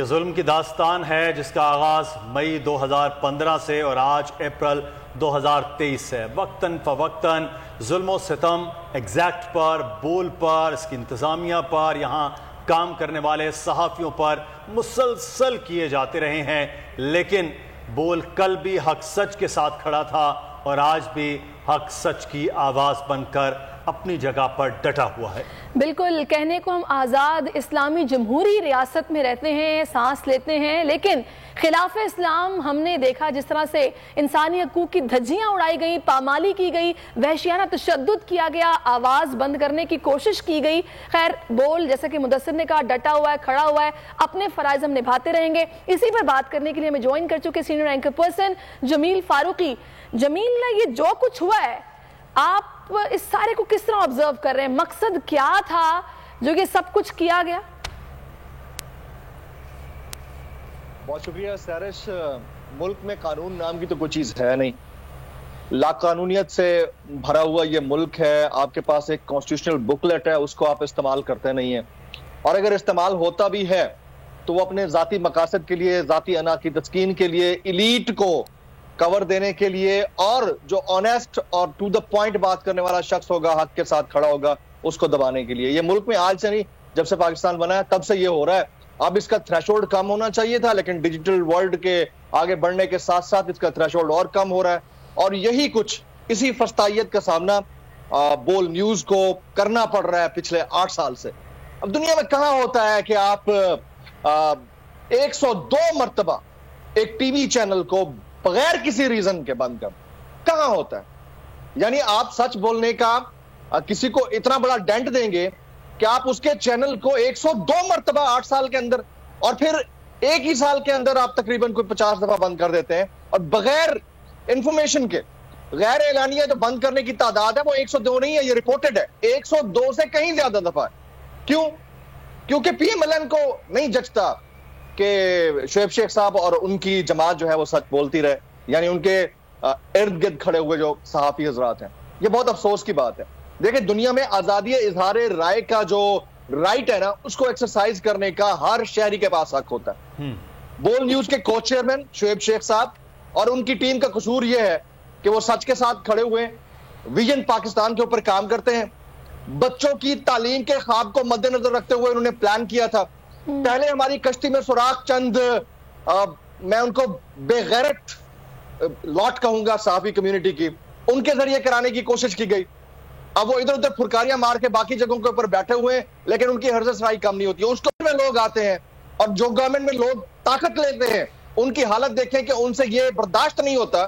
ظلم کی داستان ہے جس کا آغاز مئی 2015 سے اور آج اپریل 2023 سے وقتاً فوقتاً ظلم و ستم ایگزیکٹ پر، بول پر، اس کی انتظامیہ پر، یہاں کام کرنے والے صحافیوں پر مسلسل کیے جاتے رہے ہیں، لیکن بول کل بھی حق سچ کے ساتھ کھڑا تھا اور آج بھی حق سچ کی آواز بن کر اپنی جگہ پر ڈٹا ہوا ہے۔ بالکل، کہنے کو ہم آزاد اسلامی جمہوری ریاست میں رہتے ہیں، سانس لیتے ہیں، لیکن خلاف اسلام ہم نے دیکھا جس طرح سے انسانی حقوق کی دھجیاں اڑائی گئی، پامالی کی گئی، وحشیانہ تشدد کیا گیا، آواز بند کرنے کی کوشش کی گئی۔ خیر، بول جیسا کہ مدثر نے کہا ڈٹا ہوا ہے، کھڑا ہوا ہے، اپنے فرائض ہم نبھاتے رہیں گے۔ اسی پر بات کرنے کے لیے ہمیں جوائن کر چکے سینئر اینکر پرسن جمیل فاروقی۔ جمیل، یہ جو کچھ ہوا ہے آپ اس سارے کو کس طرح آبزرو کر رہے ہیں؟ مقصد کیا تھا جو یہ سب کچھ کیا گیا؟ بہت شکریہ سیرش۔ ملک میں قانون نام کی تو کوئی چیز ہے نہیں، لا قانونیت سے بھرا ہوا یہ ملک ہے۔ آپ کے پاس ایک کانسٹیٹیوشنل بکلیٹ ہے، اس کو آپ استعمال کرتے نہیں ہیں، اور اگر استعمال ہوتا بھی ہے تو وہ اپنے ذاتی مقاصد کے لیے، ذاتی انا کی تسکین کے لیے، ایلیٹ کو کور دینے کے لیے، اور جو آنیسٹ اور ٹو دا پوائنٹ بات کرنے والا شخص ہوگا، حق کے ساتھ کھڑا ہوگا، اس کو دبانے کے لیے۔ یہ ملک میں آج سے نہیں، جب سے پاکستان بنا ہے تب سے یہ ہو رہا ہے۔ اب اس کا تھریشولڈ کم ہونا چاہیے تھا، لیکن ڈیجیٹل ورلڈ کے آگے بڑھنے کے ساتھ ساتھ اس کا تھریشولڈ اور کم ہو رہا ہے، اور یہی کچھ اسی فسطائیت کا سامنا بول نیوز کو کرنا پڑ رہا ہے پچھلے 8 سال سے۔ اب دنیا میں کہاں ہوتا ہے کہ آپ 102 مرتبہ ایک ٹی وی چینل کو بغیر کسی ریزن کے بند کر، کہاں ہوتا ہے؟ یعنی آپ سچ بولنے کا کسی کو اتنا بڑا ڈینٹ دیں گے کہ آپ اس کے چینل کو 102 مرتبہ 8 سال کے اندر، اور پھر ایک ہی سال کے اندر آپ تقریباً کوئی 50 دفعہ بند کر دیتے ہیں، اور بغیر انفارمیشن کے، غیر اعلانیہ جو بند کرنے کی تعداد ہے وہ 102 نہیں ہے، یہ ریپورٹڈ ہے، 102 سے کہیں زیادہ دفعہ ہے۔ کیوں؟ کیونکہ پی ایم ایل این کو نہیں جچتا کہ شعیب شیخ صاحب اور ان کی جماعت جو ہے وہ سچ بولتی رہے، یعنی ان کے ارد گرد کھڑے ہوئے جو صحافی حضرات ہیں۔ یہ بہت افسوس کی بات ہے۔ دیکھیں، دنیا میں آزادی اظہار رائے کا جو رائٹ ہے نا، اس کو ایکسرسائز کرنے کا ہر شہری کے پاس حق ہوتا ہے۔ بول نیوز کے کو چیئرمین شعیب شیخ صاحب اور ان کی ٹیم کا قصور یہ ہے کہ وہ سچ کے ساتھ کھڑے ہوئے ہیں، ویژن پاکستان کے اوپر کام کرتے ہیں، بچوں کی تعلیم کے خواب کو مد نظر رکھتے ہوئے انہوں نے پلان کیا تھا۔ پہلے ہماری کشتی میں سوراخ چند میں ان کو بے غیرت لاٹ کہوں گا صحافی کمیونٹی کی، ان کے ذریعے کرانے کی کوشش کی گئی۔ اب وہ ادھر ادھر پھرکاریاں مار کے باقی جگہوں کے اوپر بیٹھے ہوئے ہیں، لیکن ان کی حرز سرائی کم نہیں ہوتی ہے۔ اس میں لوگ آتے ہیں، اور جو گورنمنٹ میں لوگ طاقت لیتے ہیں، ان کی حالت دیکھیں کہ ان سے یہ برداشت نہیں ہوتا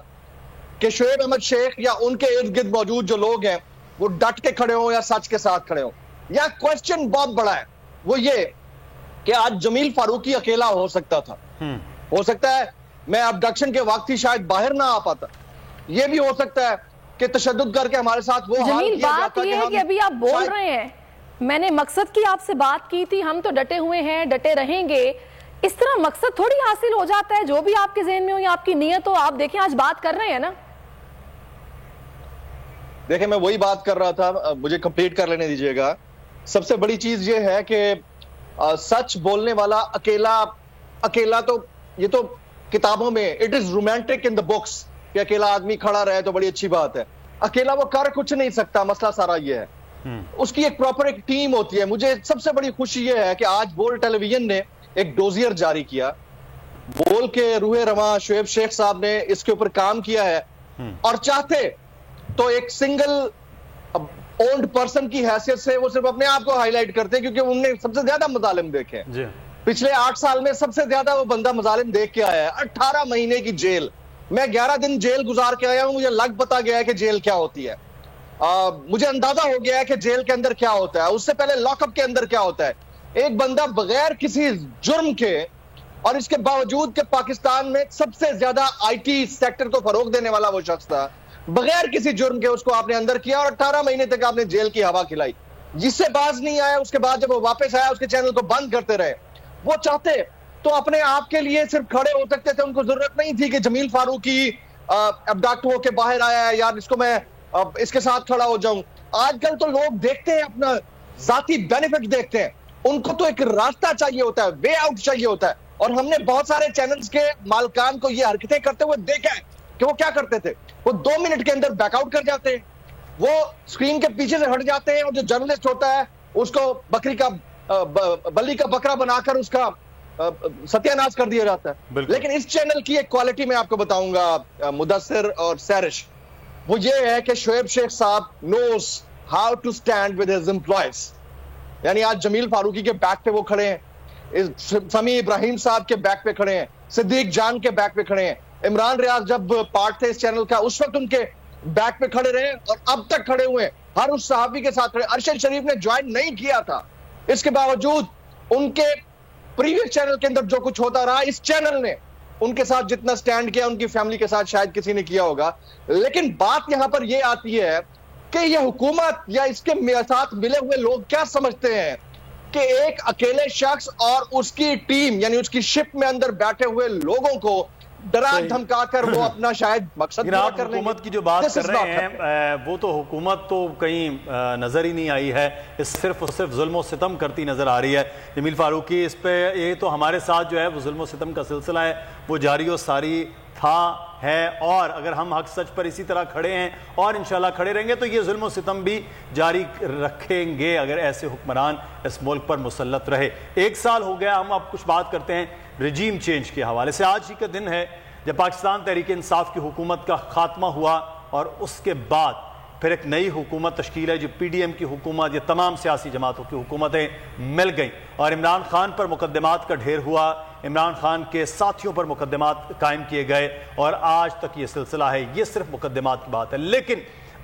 کہ شعیب احمد شیخ یا ان کے ارد گرد موجود جو لوگ ہیں وہ ڈٹ کے کھڑے ہوں یا سچ کے ساتھ کھڑے ہوں۔ یا کوشچن بہت بڑا ہے، وہ یہ کہ آج جمیل فاروقی اکیلا ہو سکتا تھا، ہو سکتا ہے میں ابڈکشن کے وقت ہی شاید باہر نہ آ پاتا، یہ بھی ہو سکتا ہے کہ تشدد کر کے ہمارے ساتھ وہ حال جمیل، کیا بات یہ ہے کہ ابھی آپ بول رہے ہیں، میں نے مقصد کی آپ سے بات کی تھی، ہم تو ڈٹے ہوئے ہیں، ڈٹے رہیں گے، اس طرح مقصد تھوڑی حاصل ہو جاتا ہے؟ جو بھی آپ کے ذہن میں ہو یا آپ کی نیت ہو، آپ دیکھیں آج بات کر رہے ہیں نا۔ دیکھیں، میں وہی بات کر رہا تھا، مجھے کمپلیٹ کر لینے دیجئے گا۔ سب سے بڑی چیز یہ ہے کہ سچ بولنے والا اکیلا تو، یہ تو کتابوں میں it is romantic in the books کہ اکیلا آدمی کھڑا رہے تو بڑی اچھی بات ہے۔ اکیلا وہ کر کچھ نہیں سکتا، مسئلہ سارا یہ ہے اس کی ایک پراپر ایک ٹیم ہوتی ہے۔ مجھے سب سے بڑی خوشی یہ ہے کہ آج بول ٹیلی ویژن نے ایک ڈوزیئر جاری کیا، بول کے روح رواں شعیب شیخ صاحب نے اس کے اوپر کام کیا ہے، اور چاہتے تو ایک سنگل اونڈ پرسن کی حیثیت سے وہ صرف اپنے آپ کو ہائی لائٹ کرتے ہیں، کیونکہ انہوں نے سب سے زیادہ مظالم دیکھے ہیں پچھلے 8 سال میں۔ سب سے زیادہ وہ بندہ مظالم دیکھ کے آیا ہے، 18 مہینے کی جیل، میں 11 دن جیل گزار کے آیا ہوں، مجھے لگ پتا گیا ہے کہ جیل کیا ہوتی ہے، مجھے اندازہ ہو گیا ہے کہ جیل کے اندر کیا ہوتا ہے، اس سے پہلے لاک اپ کے اندر کیا ہوتا ہے۔ ایک بندہ بغیر کسی جرم کے، اور اس کے باوجود کہ پاکستان میں سب سے زیادہ آئی ٹی سیکٹر کو فروغ دینے والا وہ شخص تھا، بغیر کسی جرم کے اس کو آپ نے اندر کیا، اور 18 مہینے تک آپ نے جیل کی ہوا کھلائی، جس سے باز نہیں آیا۔ اس کے بعد جب وہ واپس آیا، اس کے چینل کو بند کرتے رہے۔ وہ چاہتے تو اپنے آپ کے لیے صرف کھڑے ہو سکتے تھے، ان کو ضرورت نہیں تھی کہ جمیل فاروقی ابڈکٹ ہو کے باہر آیا ہے، یار اس کو میں اس کے ساتھ کھڑا ہو جاؤں۔ آج کل تو لوگ دیکھتے ہیں اپنا ذاتی بینیفٹ دیکھتے ہیں، ان کو تو ایک راستہ چاہیے ہوتا ہے، وے آؤٹ چاہیے ہوتا ہے۔ اور ہم نے بہت سارے چینلز کے مالکان کو یہ حرکتیں کرتے ہوئے دیکھا ہے کہ وہ کیا کرتے تھے. وہ 2 منٹ کے اندر بیک آؤٹ کر جاتے ہیں, وہ اسکرین کے پیچھے سے ہٹ جاتے ہیں, اور جو جرنلسٹ ہوتا ہے اس کو بلی کا بکرا بنا کر اس کا ستیہ ناش کر دیا جاتا ہے. لیکن اس چینل کی ایک کوالٹی میں آپ کو بتاؤں گا مدثر اور سیرش, وہ یہ ہے کہ شعیب شیخ صاحب knows how to stand with his employees. یعنی آج جمیل فاروقی کے بیک پہ وہ کھڑے ہیں, سمیع ابراہیم صاحب کے بیک پہ کھڑے ہیں, صدیق جان کے بیک پہ کھڑے ہیں, عمران ریاض جب پارٹ تھے اس چینل کا اس وقت ان کے بیک پہ کھڑے رہے, اور اب تک کھڑے ہوئے ہیں, ہر اس صحابی کے ساتھ کھڑے. ارشد شریف نے جوائن نہیں کیا تھا, اس کے باوجود ان کے پریویس چینل کے اندر جو کچھ ہوتا رہا, اس چینل نے ان کے ساتھ جتنا سٹینڈ کیا ان کی فیملی کے ساتھ شاید کسی نے کیا ہوگا. لیکن بات یہاں پر یہ آتی ہے کہ یہ حکومت یا اس کے ساتھ ملے ہوئے لوگ کیا سمجھتے ہیں کہ ایک اکیلے شخص اور اس کی ٹیم یعنی اس کی شپ میں اندر بیٹھے ہوئے لوگوں کو ڈرا دھمکا کر وہ اپنا شاید مقصد پورا کر لیں گے. حکومت کی جو بات کر رہے ہیں وہ تو حکومت تو کہیں نظر ہی نہیں آئی ہے, اس صرف اور صرف ظلم و ستم کرتی نظر آ رہی ہے. جمیل فاروقی, اس پہ یہ تو ہمارے ساتھ جو ہے وہ ظلم و ستم کا سلسلہ ہے وہ جاری و ساری تھا ہے, اور اگر ہم حق سچ پر اسی طرح کھڑے ہیں اور انشاءاللہ کھڑے رہیں گے تو یہ ظلم و ستم بھی جاری رکھیں گے اگر ایسے حکمران اس ملک پر مسلط رہے. 1 سال ہو گیا, ہم اب کچھ بات کرتے ہیں رجیم چینج کے حوالے سے. آج ہی کا دن ہے جب پاکستان تحریک انصاف کی حکومت کا خاتمہ ہوا, اور اس کے بعد پھر ایک نئی حکومت تشکیل ہے جو پی ڈی ایم کی حکومت, یہ تمام سیاسی جماعتوں کی حکومتیں مل گئیں, اور عمران خان پر مقدمات کا ڈھیر ہوا, عمران خان کے ساتھیوں پر مقدمات قائم کیے گئے, اور آج تک یہ سلسلہ ہے. یہ صرف مقدمات کی بات ہے, لیکن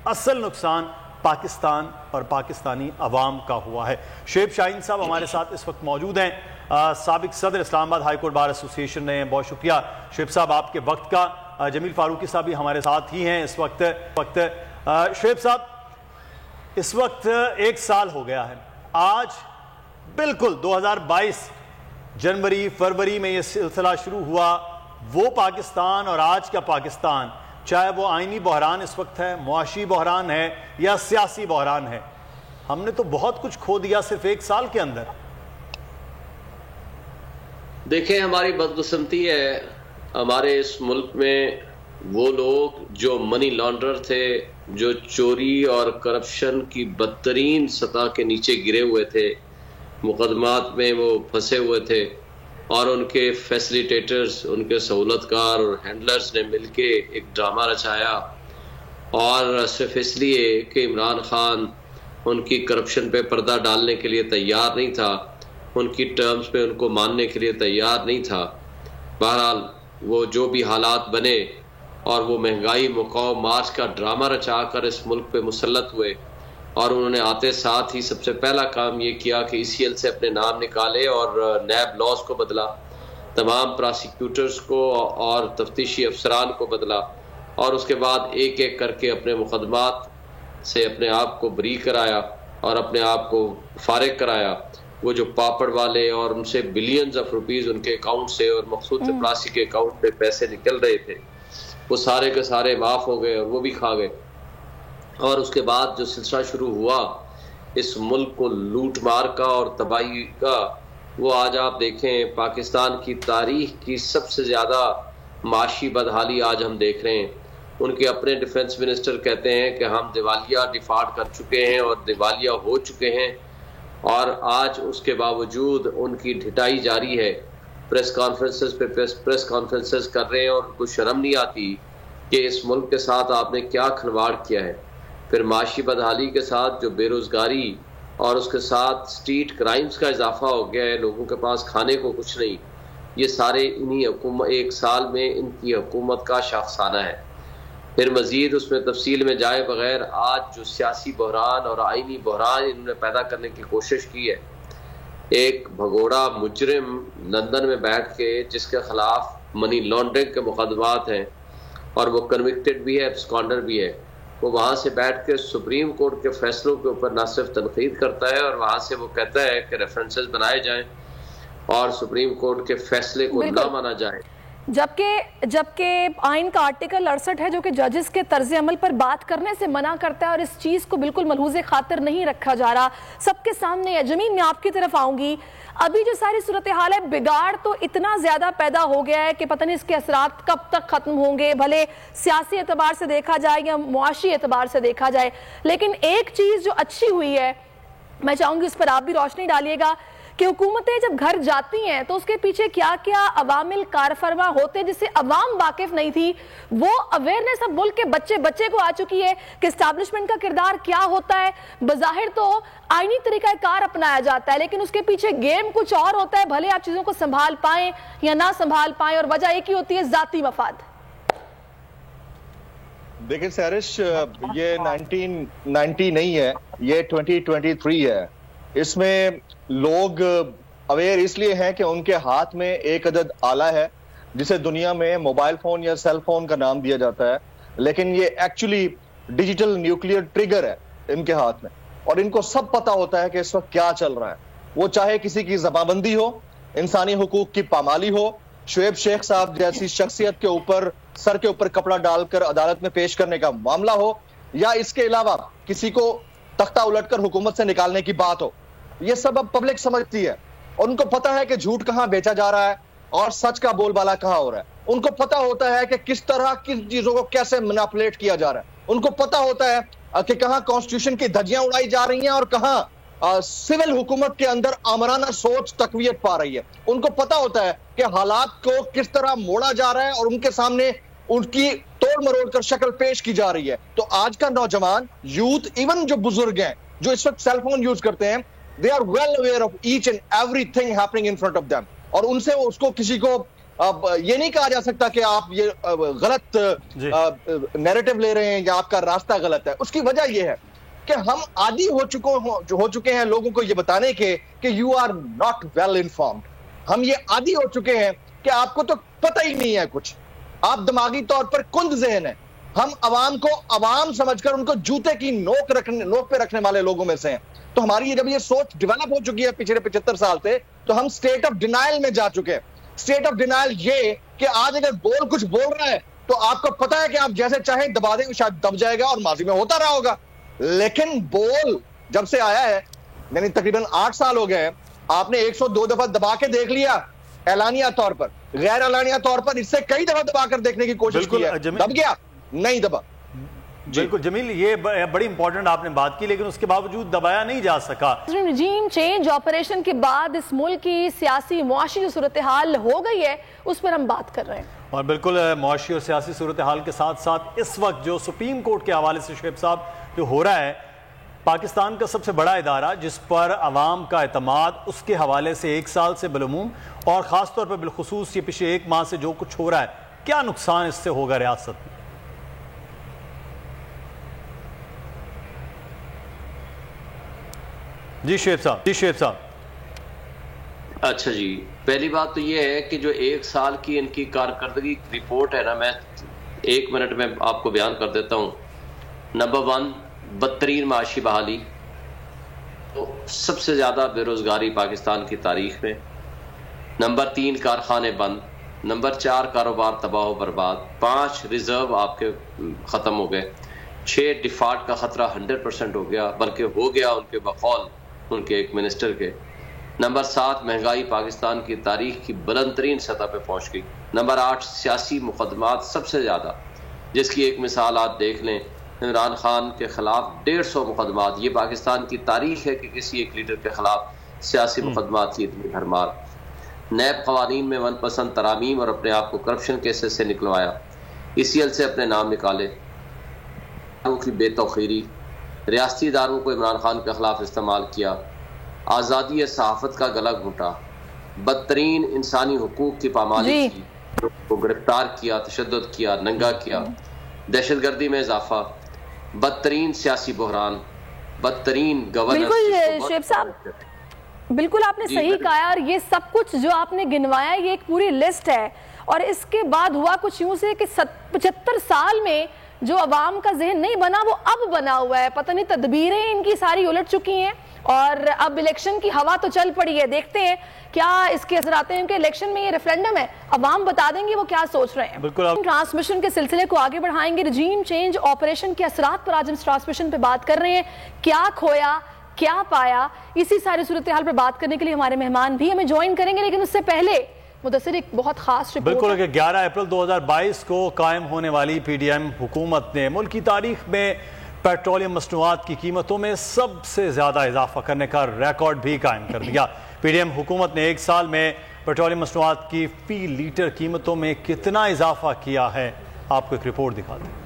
اصل نقصان پاکستان اور پاکستانی عوام کا ہوا ہے. شعیب شاہین صاحب ہمارے ساتھ اس وقت موجود ہیں, سابق صدر اسلام آباد ہائی کورٹ بار ایسوسی ایشن نے. بہت شکریہ شعیب صاحب آپ کے وقت کا. جمیل فاروقی صاحب بھی ہمارے ساتھ ہی ہیں اس وقت. شعیب صاحب, اس وقت 1 سال ہو گیا ہے, آج بالکل 2022 جنوری فروری میں یہ سلسلہ شروع ہوا. وہ پاکستان اور آج کا پاکستان, چاہے وہ آئینی بحران اس وقت ہے, معاشی بحران ہے یا سیاسی بحران ہے, ہم نے تو بہت کچھ کھو دیا صرف 1 سال کے اندر. دیکھیں, ہماری بدقسمتی ہے ہمارے اس ملک میں وہ لوگ جو منی لانڈرر تھے, جو چوری اور کرپشن کی بدترین سطح کے نیچے گرے ہوئے تھے, مقدمات میں وہ پھنسے ہوئے تھے, اور ان کے فیسلیٹیٹرز, ان کے سہولت کار اور ہینڈلرز نے مل کے ایک ڈرامہ رچایا, اور صرف اس لیے کہ عمران خان ان کی کرپشن پہ پردہ ڈالنے کے لیے تیار نہیں تھا, ان کی ٹرمز پہ ان کو ماننے کے لیے تیار نہیں تھا. بہرحال وہ جو بھی حالات بنے, اور وہ مہنگائی مقاوم مارچ کا ڈرامہ رچا کر اس ملک پہ مسلط ہوئے, اور انہوں نے آتے ساتھ ہی سب سے پہلا کام یہ کیا کہ ECL سے اپنے نام نکالے اور نیب لاز کو بدلا, تمام پراسیکیوٹرز کو اور تفتیشی افسران کو بدلا, اور اس کے بعد ایک ایک کر کے اپنے مقدمات سے اپنے آپ کو بری کرایا اور اپنے آپ کو فارغ کرایا. وہ جو پاپڑ والے اور ان سے بلینز آف روپیز ان کے اکاؤنٹ سے اور مقصود چپراسی کے اکاؤنٹ پہ پیسے نکل رہے تھے, وہ سارے کے سارے معاف ہو گئے اور وہ بھی کھا گئے. اور اس کے بعد جو سلسلہ شروع ہوا اس ملک کو لوٹ مار کا اور تباہی کا, وہ آج آپ دیکھیں پاکستان کی تاریخ کی سب سے زیادہ معاشی بدحالی آج ہم دیکھ رہے ہیں. ان کے اپنے ڈیفنس منسٹر کہتے ہیں کہ ہم دیوالیہ ڈیفالٹ کر چکے ہیں اور دیوالیہ ہو چکے ہیں, اور آج اس کے باوجود ان کی ڈھٹائی جاری ہے. پریس کانفرنسز پہ پریس کانفرنسز کر رہے ہیں, اور ان کو شرم نہیں آتی کہ اس ملک کے ساتھ آپ نے کیا کھلواڑ کیا ہے. پھر معاشی بدحالی کے ساتھ جو بے روزگاری اور اس کے ساتھ سٹریٹ کرائمز کا اضافہ ہو گیا ہے, لوگوں کے پاس کھانے کو کچھ نہیں, یہ سارے انہی 1 سال میں ان کی حکومت کا شاخسانہ ہے. پھر مزید اس میں تفصیل میں جائے بغیر آج جو سیاسی بحران اور آئینی بحران انہوں نے پیدا کرنے کی کوشش کی ہے, ایک بھگوڑا مجرم لندن میں بیٹھ کے جس کے خلاف منی لانڈرنگ کے مقدمات ہیں اور وہ کنوکٹڈ بھی ہے, ایبسکانڈر بھی ہے, وہ وہاں سے بیٹھ کے سپریم کورٹ کے فیصلوں کے اوپر نہ صرف تنقید کرتا ہے, اور وہاں سے وہ کہتا ہے کہ ریفرنسز بنائے جائیں اور سپریم کورٹ کے فیصلے کو نہ مانا جائے. جبکہ آئین کا آرٹیکل 68 ہے جو کہ ججز کے طرز عمل پر بات کرنے سے منع کرتا ہے اور اس چیز کو بالکل ملحوظ خاطر نہیں رکھا جا رہا، سب کے سامنے ہے۔ جمیل، میں آپ کی طرف آؤں گی۔ ابھی جو ساری صورتحال ہے، بگاڑ تو اتنا زیادہ پیدا ہو گیا ہے کہ پتہ نہیں اس کے اثرات کب تک ختم ہوں گے، بھلے سیاسی اعتبار سے دیکھا جائے یا معاشی اعتبار سے دیکھا جائے۔ لیکن ایک چیز جو اچھی ہوئی ہے، میں چاہوں گی اس پر آپ بھی روشنی ڈالیے گا کہ حکومتیں جب گھر جاتی ہیں تو اس کے پیچھے کیا کیا عوامل کار فرما ہوتے ہیں جس سے عوام واقف نہیں تھی، وہ اویئرنیس اب ملک کے بچے کو آ چکی ہے کہ اسٹیبلشمنٹ کا کردار کیا ہوتا ہے۔ بظاہر تو آئینی طریقہ کار اپنایا جاتا ہے لیکن اس کے پیچھے گیم کچھ اور ہوتا ہے، بھلے آپ چیزوں کو سنبھال پائیں یا نہ سنبھال پائیں، اور وجہ ایک ہی ہوتی ہے، ذاتی مفاد۔ دیکھیں سیرش، یہ 1990 نہیں ہے، یہ 2023 ہے۔ اس میں لوگ اویئر اس لیے ہیں کہ ان کے ہاتھ میں ایک عدد آلہ ہے جسے دنیا میں موبائل فون یا سیل فون کا نام دیا جاتا ہے، لیکن یہ ایکچولی ڈیجیٹل نیوکلیئر ٹریگر ہے ان کے ہاتھ میں، اور ان کو سب پتا ہوتا ہے کہ اس وقت کیا چل رہا ہے۔ وہ چاہے کسی کی زبان بندی ہو، انسانی حقوق کی پامالی ہو، شعیب شیخ صاحب جیسی شخصیت کے اوپر سر کے اوپر کپڑا ڈال کر عدالت میں پیش کرنے کا معاملہ ہو، یا اس کے علاوہ کسی کو تختہ الٹ کر حکومت سے نکالنے کی بات ہو، یہ سب اب پبلک سمجھتی ہے، اور ان کو پتا ہے کہ جھوٹ کہاں بیچا جا رہا ہے اور سچ کا بول بالا کہاں ہو رہا ہے۔ ان کو پتا ہوتا ہے کہ کس طرح کس چیزوں کو کیسے مینیپولیٹ کیا جا رہا ہے۔ ان کو پتا ہوتا ہے کہ کہاں کانسٹیٹیوشن کی دھجیاں اڑائی جا رہی ہیں اور کہاں سول حکومت کے اندر آمرانہ سوچ تقویت پا رہی ہے۔ ان کو پتا ہوتا ہے کہ حالات کو کس طرح موڑا جا رہا ہے اور ان کے سامنے ان کی توڑ مروڑ کر شکل پیش کی جا رہی ہے۔ تو آج کا نوجوان، یوتھ، ایون جو بزرگ ہیں جو اس وقت سیل فون یوز کرتے ہیں، they are well aware of each and everything happening in front of them، اور ان سے اس کو کسی کو یہ نہیں کہا جا سکتا کہ آپ یہ غلط نیریٹو لے رہے ہیں یا آپ کا راستہ غلط ہے۔ اس کی وجہ یہ ہے کہ ہم عادی ہو چکے ہیں لوگوں کو یہ بتانے کے کہ you are not well informed۔ ہم یہ عادی ہو چکے ہیں کہ آپ کو تو پتہ ہی نہیں ہے کچھ، آپ دماغی طور پر کند ذہن ہیں۔ ہم عوام کو عوام سمجھ کر ان کو جوتے کی نوک پہ رکھنے والے لوگوں میں سے ہیں۔ تو ہماری جب یہ سوچ ڈیولپ ہو چکی ہے پچھلے 75 سال سے، تو ہم سٹیٹ آف ڈینائل میں جا چکے ہیں۔ سٹیٹ آف ڈینائل یہ کہ آج اگر کچھ بول رہا ہے تو آپ کو پتا ہے کہ آپ جیسے چاہیں دبا دیں، شاید دب جائے گا، اور ماضی میں ہوتا رہا ہوگا۔ لیکن بول جب سے آیا ہے، یعنی تقریباً 8 سال ہو گئے ہیں، آپ نے 102 دفعہ دبا کے دیکھ لیا اعلانیہ طور پر، غیر اعلانیہ طور پر اس سے کئی دفعہ دبا کر دیکھنے کی کوشش کی ہے، دب گیا نہیں دبا۔ بالکل جمیل، یہ بڑی امپورٹنٹ آپ نے بات کی، لیکن اس کے باوجود دبایا نہیں جا سکا۔ رجیم چینج آپریشن کے بعد اس ملک کی سیاسی معاشی جو صورتحال ہو گئی ہے اس پر ہم بات کر رہے ہیں، اور بالکل معاشی اور سیاسی صورتحال کے ساتھ ساتھ اس وقت جو سپریم کورٹ کے حوالے سے شعیب صاحب جو ہو رہا ہے، پاکستان کا سب سے بڑا ادارہ جس پر عوام کا اعتماد اس کے حوالے سے 1 سال سے بالعموم اور خاص طور پر بالخصوص یہ پچھلے 1 ماہ سے جو کچھ ہو رہا ہے، کیا نقصان اس سے ہوگا ریاست میں؟ جی شعیب صاحب۔ اچھا جی، پہلی بات تو یہ ہے کہ جو 1 سال کی ان کی کارکردگی رپورٹ ہے نا، میں 1 منٹ میں آپ کو بیان کر دیتا ہوں۔ نمبر 1، بدترین معاشی بحالی، سب سے زیادہ بے روزگاری پاکستان کی تاریخ میں۔ نمبر 3، کارخانے بند۔ نمبر 4، کاروبار تباہ و برباد۔ 5، ریزرو آپ کے ختم ہو گئے۔ 6، ڈیفالٹ کا خطرہ 100% ہو گیا، بلکہ ہو گیا ان کے بقول ان کے ایک منسٹر کے۔ نمبر 7، مہنگائی پاکستان کی تاریخ کی بلند ترین سطح پہ پہنچ گئی۔ نمبر 8، سیاسی مقدمات سب سے زیادہ، جس کی ایک مثال آپ دیکھ لیں، عمران خان کے خلاف 150 مقدمات۔ یہ پاکستان کی تاریخ ہے کہ کسی ایک لیڈر کے خلاف سیاسی مقدمات کی اتنی بھرمار۔ نیب قوانین میں 1 پسند ترامیم اور اپنے آپ کو کرپشن کیسز سے نکلوایا۔ ECL سے اپنے نام نکالے۔ کی بے توقیری، ریاستی اداروں کو عمران خان کے خلاف استعمال کیا، آزادی صحافت کا گلا گھونٹا، بدترین انسانی حقوق کی پامالی کی، کو گرفتار کیا، تشدد کیا، ننگا کیا، دہشت گردی میں اضافہ، بدترین سیاسی بحران، بدترین گورننس۔ بالکل شعیب صاحب، بالکل آپ نے صحیح کہا، اور یہ سب کچھ جو آپ نے گنوایا یہ ایک پوری لسٹ ہے، اور اس کے بعد ہوا کچھ یوں سے کہ 75 سال میں جو عوام کا ذہن نہیں بنا وہ اب بنا ہوا ہے۔ پتہ نہیں تدبیریں ان کی ساری الٹ چکی ہیں، اور اب الیکشن کی ہوا تو چل پڑی ہے، دیکھتے ہیں کیا اس کے اثر آتے ہیں کہ الیکشن میں یہ ریفرینڈم ہے، عوام بتا دیں گے وہ کیا سوچ رہے ہیں۔ بالکل ٹرانسمیشن کے سلسلے کو آگے بڑھائیں گے، رجیم چینج آپریشن کے اثرات پر آج ہم ٹرانسمیشن پہ بات کر رہے ہیں، کیا کھویا کیا پایا، اسی ساری صورتحال پر بات کرنے کے لیے ہمارے مہمان بھی ہمیں جوائن کریں گے، لیکن اس سے پہلے مدثر ایک بہت خاص رپورٹ بالکل کہ 11 اپریل 2022 کو قائم ہونے والی پی ڈی ایم حکومت نے ملک کی تاریخ میں پیٹرولیم مصنوعات کی قیمتوں میں سب سے زیادہ اضافہ کرنے کا ریکارڈ بھی قائم کر دیا۔ پی ڈی ایم حکومت نے ایک سال میں پیٹرولیم مصنوعات کی فی لیٹر قیمتوں میں کتنا اضافہ کیا ہے، آپ کو ایک رپورٹ دکھاتے ہیں۔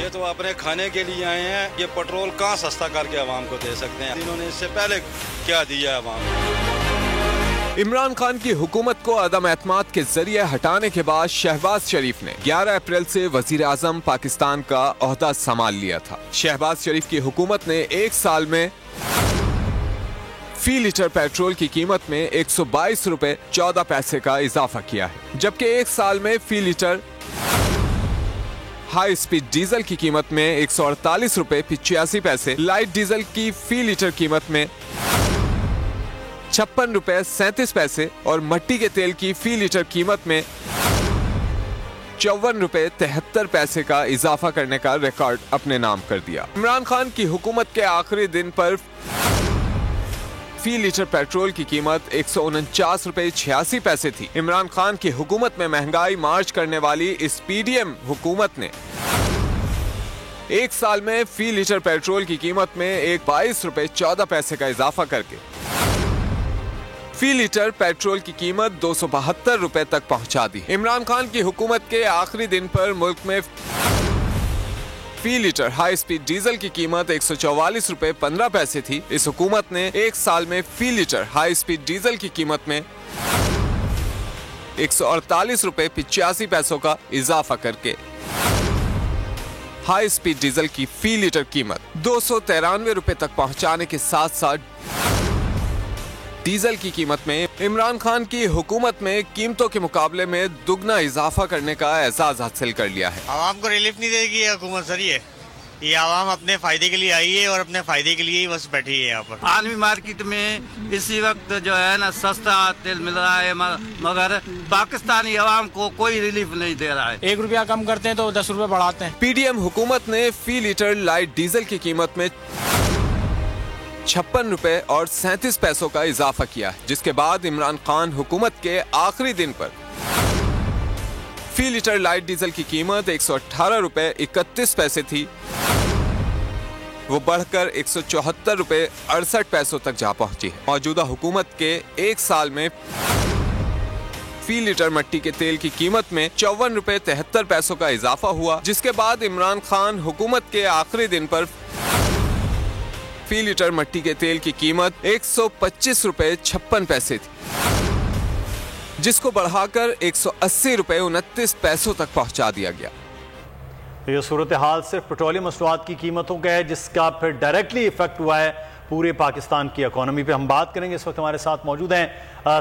یہ تو اپنے کھانے کے لیے آئے ہیں، یہ پیٹرول کہاں سستا کر کے عوام کو دے سکتے ہیں، انہوں نے اس سے پہلے کیا دیا ہے عوام کو۔ عمران خان کی حکومت کو عدم اعتماد کے ذریعے ہٹانے کے بعد شہباز شریف نے 11 اپریل سے وزیر اعظم پاکستان کا عہدہ سنبھال لیا تھا۔ شہباز شریف کی حکومت نے ایک سال میں فی لیٹر پیٹرول کی قیمت میں 122 روپے 14 پیسے کا اضافہ کیا ہے، جبکہ ایک سال میں فی لیٹر ہائی اسپیڈ ڈیزل کی قیمت میں 148 روپے 85 پیسے، لائٹ ڈیزل کی فی لیٹر قیمت میں 56 روپے 37 پیسے اور مٹی کے تیل کی فی لیٹر قیمت میں 54 روپے 73 پیسے کا اضافہ کرنے کا ریکارڈ اپنے نام کر دیا۔ عمران خان کی حکومت کے آخری دن پر فی لیٹر پیٹرول کی قیمت 149 روپے 86 پیسے تھی۔ عمران خان کی حکومت میں مہنگائی مارچ کرنے والی اس پی ڈی ایم حکومت نے ایک سال میں فی لیٹر پیٹرول کی قیمت میں 22 روپے 14 پیسے کا اضافہ کر کے فی لیٹر پیٹرول کی قیمت 272 روپے تک پہنچا دی۔ عمران خان کی حکومت کے آخری دن پر ملک میں فی لیٹر ہائی اسپیڈ ڈیزل کی قیمت 144 روپے 15 پیسے تھی۔ اس حکومت نے ایک سال میں فی لیٹر ہائی اسپیڈ ڈیزل کی قیمت میں 148 روپے 85 پیسوں کا اضافہ کر کے ہائی اسپیڈ ڈیزل کی فی لیٹر قیمت 293 روپے تک پہنچانے کے ساتھ ساتھ ڈیزل کی قیمت میں عمران خان کی حکومت میں قیمتوں کے مقابلے میں دگنا اضافہ کرنے کا اعزاز حاصل کر لیا ہے۔ عوام کو ریلیف نہیں دے گی یہ حکومت سر، یہ عوام اپنے فائدے کے لیے آئی ہے اور اپنے فائدے کے لیے ہی بس بیٹھی ہے یہاں پر۔ عالمی مارکیٹ میں اسی وقت جو ہے نا سستا تیل مل رہا ہے، مگر پاکستانی عوام کو کوئی ریلیف نہیں دے رہا ہے۔ 1 روپیہ کم کرتے ہیں تو 10 روپے بڑھاتے ہیں۔ پی ڈی ایم حکومت نے فی لیٹر لائٹ ڈیزل کی قیمت میں 56 روپے اور 37 پیسوں کا اضافہ کیا ہے، جس کے بعد عمران خان حکومت کے آخری دن پر فی لیٹر لائٹ ڈیزل کی قیمت 118 روپے 31 پیسے تھی، وہ بڑھ کر 174 روپے 68 پیسوں تک جا پہنچی ہے۔ موجودہ حکومت کے ایک سال میں فی لیٹر مٹی کے تیل کی قیمت میں 54 روپے 73 پیسوں کا اضافہ ہوا، جس کے بعد عمران خان حکومت کے آخری دن پر فی لیٹر مٹی کے تیل کی قیمت 125 روپے 56 پیسے تھی، جس کو بڑھا کر 180 روپے 29 پیسوں تک پہنچا دیا گیا۔ یہ صورتحال صرف پیٹرولیم مصنوعات کی قیمتوں کا ہے، جس کا پھر ڈائریکٹلی ایفیکٹ ہوا ہے پورے پاکستان کی اکانومی پہ۔ ہم بات کریں گے، اس وقت ہمارے ساتھ موجود ہیں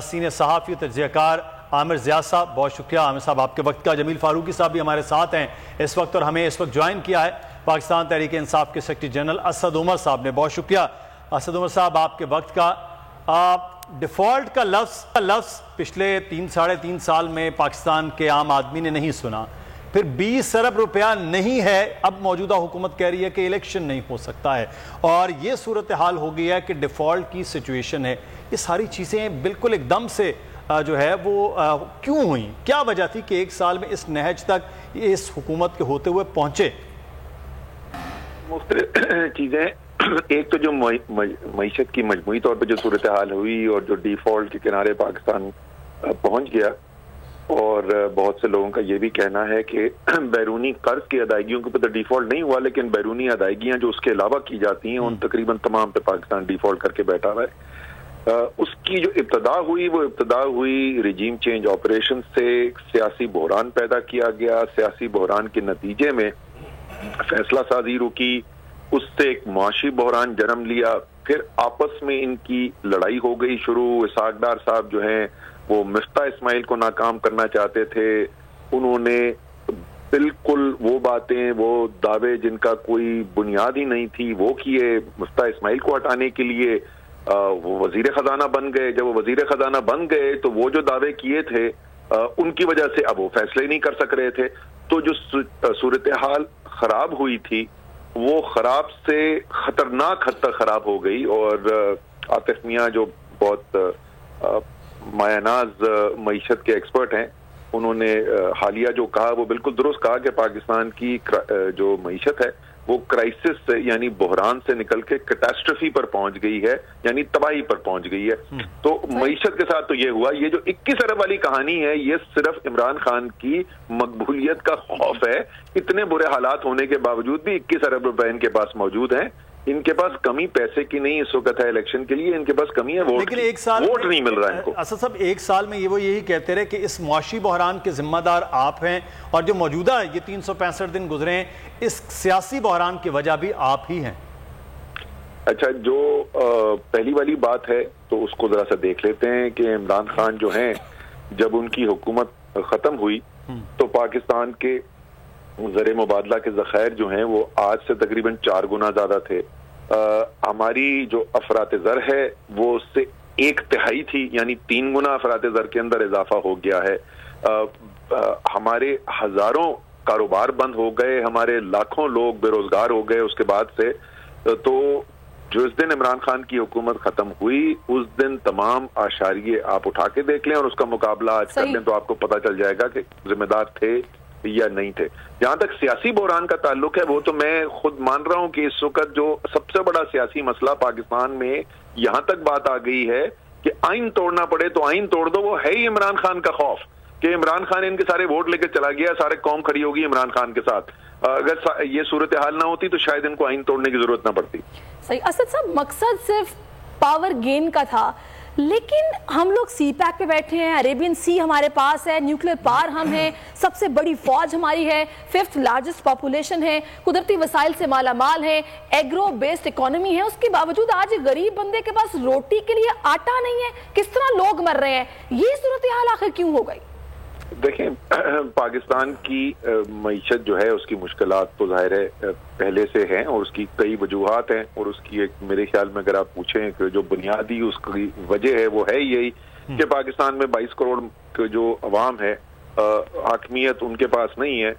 سینئر صحافی تجزیہ کار عامر ضیاء صاحب، بہت شکریہ عامر صاحب آپ کے وقت کا۔ جمیل فاروقی صاحب بھی ہمارے ساتھ ہیں اس وقت، اور ہمیں اس وقت جوائن کیا ہے پاکستان تحریک انصاف کے سیکرٹری جنرل اسد عمر صاحب نے، بہت شکریہ اسد عمر صاحب آپ کے وقت کا۔ ڈیفالٹ کا لفظ پچھلے 3-3.5 سال میں پاکستان کے عام آدمی نے نہیں سنا، پھر 20 ارب روپیہ نہیں ہے، اب موجودہ حکومت کہہ رہی ہے کہ الیکشن نہیں ہو سکتا ہے، اور یہ صورتحال ہو گئی ہے کہ ڈیفالٹ کی سچویشن ہے۔ یہ ساری چیزیں بالکل ایک دم سے جو ہے وہ کیوں ہوئیں؟ کیا وجہ تھی کہ ایک سال میں اس نہج تک اس حکومت کے ہوتے ہوئے پہنچے؟ مختلف چیزیں، ایک تو جو معیشت کی مجموعی طور پہ جو صورتحال ہوئی اور جو ڈیفالٹ کے کنارے پاکستان پہنچ گیا، اور بہت سے لوگوں کا یہ بھی کہنا ہے کہ بیرونی قرض کی ادائیگیوں کے اوپر تو ڈیفالٹ نہیں ہوا، لیکن بیرونی ادائیگیاں جو اس کے علاوہ کی جاتی ہیں ان تقریباً تمام پہ پاکستان ڈیفالٹ کر کے بیٹھا ہوا ہے۔ اس کی جو ابتدا ہوئی رجیم چینج آپریشن سے، سیاسی بحران پیدا کیا گیا، سیاسی بحران کے نتیجے میں فیصلہ سازی رکی، اس سے ایک معاشی بحران جنم لیا، پھر آپس میں ان کی لڑائی ہو گئی شروع۔ اسحاق ڈار صاحب جو ہیں وہ مفتاح اسماعیل کو ناکام کرنا چاہتے تھے، انہوں نے بالکل وہ باتیں، وہ دعوے جن کا کوئی بنیاد ہی نہیں تھی وہ کیے. مفتاح اسماعیل کو ہٹانے کے لیے وہ وزیر خزانہ بن گئے. جب وہ وزیر خزانہ بن گئے تو وہ جو دعوے کیے تھے ان کی وجہ سے اب وہ فیصلے نہیں کر سک رہے تھے. تو جو صورتحال خراب ہوئی تھی وہ خراب سے خطرناک حد تک خراب ہو گئی. اور عاطف میاں جو بہت مایہ ناز معیشت کے ایکسپرٹ ہیں، انہوں نے حالیہ جو کہا وہ بالکل درست کہا کہ پاکستان کی جو معیشت ہے وہ کرائسس سے یعنی بحران سے نکل کے کیٹاسٹرفی پر پہنچ گئی ہے، یعنی تباہی پر پہنچ گئی ہے. تو معیشت کے ساتھ تو یہ ہوا. یہ جو 21 ارب والی کہانی ہے یہ صرف عمران خان کی مقبولیت کا خوف ہے. اتنے برے حالات ہونے کے باوجود بھی 21 ارب روپے ان کے پاس موجود ہیں. ان کے پاس کمی پیسے کی نہیں اس وقت ہے الیکشن کے لیے، ان کے پاس کمی ہے ووٹ. لیکن ایک سال ووٹ نہیں مل رہا ان کو. اسد صاحب ایک سال میں وہ یہی کہتے رہے کہ اس معاشی بحران کے ذمہ دار آپ ہیں، اور جو موجودہ یہ 365 دن گزرے ہیں اس سیاسی بحران کی وجہ بھی آپ ہی ہیں. اچھا، جو پہلی والی بات ہے تو اس کو ذرا سا دیکھ لیتے ہیں کہ عمران خان جو ہیں جب ان کی حکومت ختم ہوئی تو پاکستان کے زر مبادلہ کے ذخائر جو ہیں وہ آج سے تقریباً 4 گنا زیادہ تھے. ہماری جو افراط زر ہے وہ اس سے 1/3 تھی، یعنی 3 گنا افراط زر کے اندر اضافہ ہو گیا ہے. ہمارے ہزاروں کاروبار بند ہو گئے، ہمارے لاکھوں لوگ بے روزگار ہو گئے اس کے بعد سے. تو جو اس دن عمران خان کی حکومت ختم ہوئی اس دن تمام اشاریے آپ اٹھا کے دیکھ لیں اور اس کا مقابلہ آج کر لیں تو آپ کو پتہ چل جائے گا کہ ذمہ دار تھے یا نہیں تھے. جہاں تک سیاسی بحران کا تعلق ہے وہ تو میں خود مان رہا ہوں کہ اس وقت جو سب سے بڑا سیاسی مسئلہ پاکستان میں یہاں تک بات آ گئی ہے کہ آئین توڑنا پڑے تو آئین توڑ دو. وہ ہے ہی عمران خان کا خوف کہ عمران خان ان کے سارے ووٹ لے کے چلا گیا، سارے قوم کھڑی ہوگی عمران خان کے ساتھ. اگر یہ صورتحال نہ ہوتی تو شاید ان کو آئین توڑنے کی ضرورت نہ پڑتی. صحیح. اسد صاحب مقصد صرف پاور گین کا تھا، لیکن ہم لوگ سی پیک پہ بیٹھے ہیں، عریبین سی ہمارے پاس ہے، نیوکلیر پاور ہم ہیں، سب سے بڑی فوج ہماری ہے، 5th لارجسٹ پاپولیشن ہے، قدرتی وسائل سے مالا مال ہے، ایگرو بیسڈ اکانومی ہے. اس کے باوجود آج غریب بندے کے پاس روٹی کے لیے آٹا نہیں ہے. کس طرح لوگ مر رہے ہیں؟ یہ صورتحال آخر کیوں ہو گئی؟ دیکھیں، پاکستان کی معیشت جو ہے اس کی مشکلات تو ظاہر ہے پہلے سے ہیں اور اس کی کئی وجوہات ہیں. اور اس کی ایک میرے خیال میں اگر آپ پوچھیں کہ جو بنیادی اس کی وجہ ہے وہ ہے یہی کہ پاکستان میں 22 کروڑ جو عوام ہے حاکمیت ان کے پاس نہیں ہے.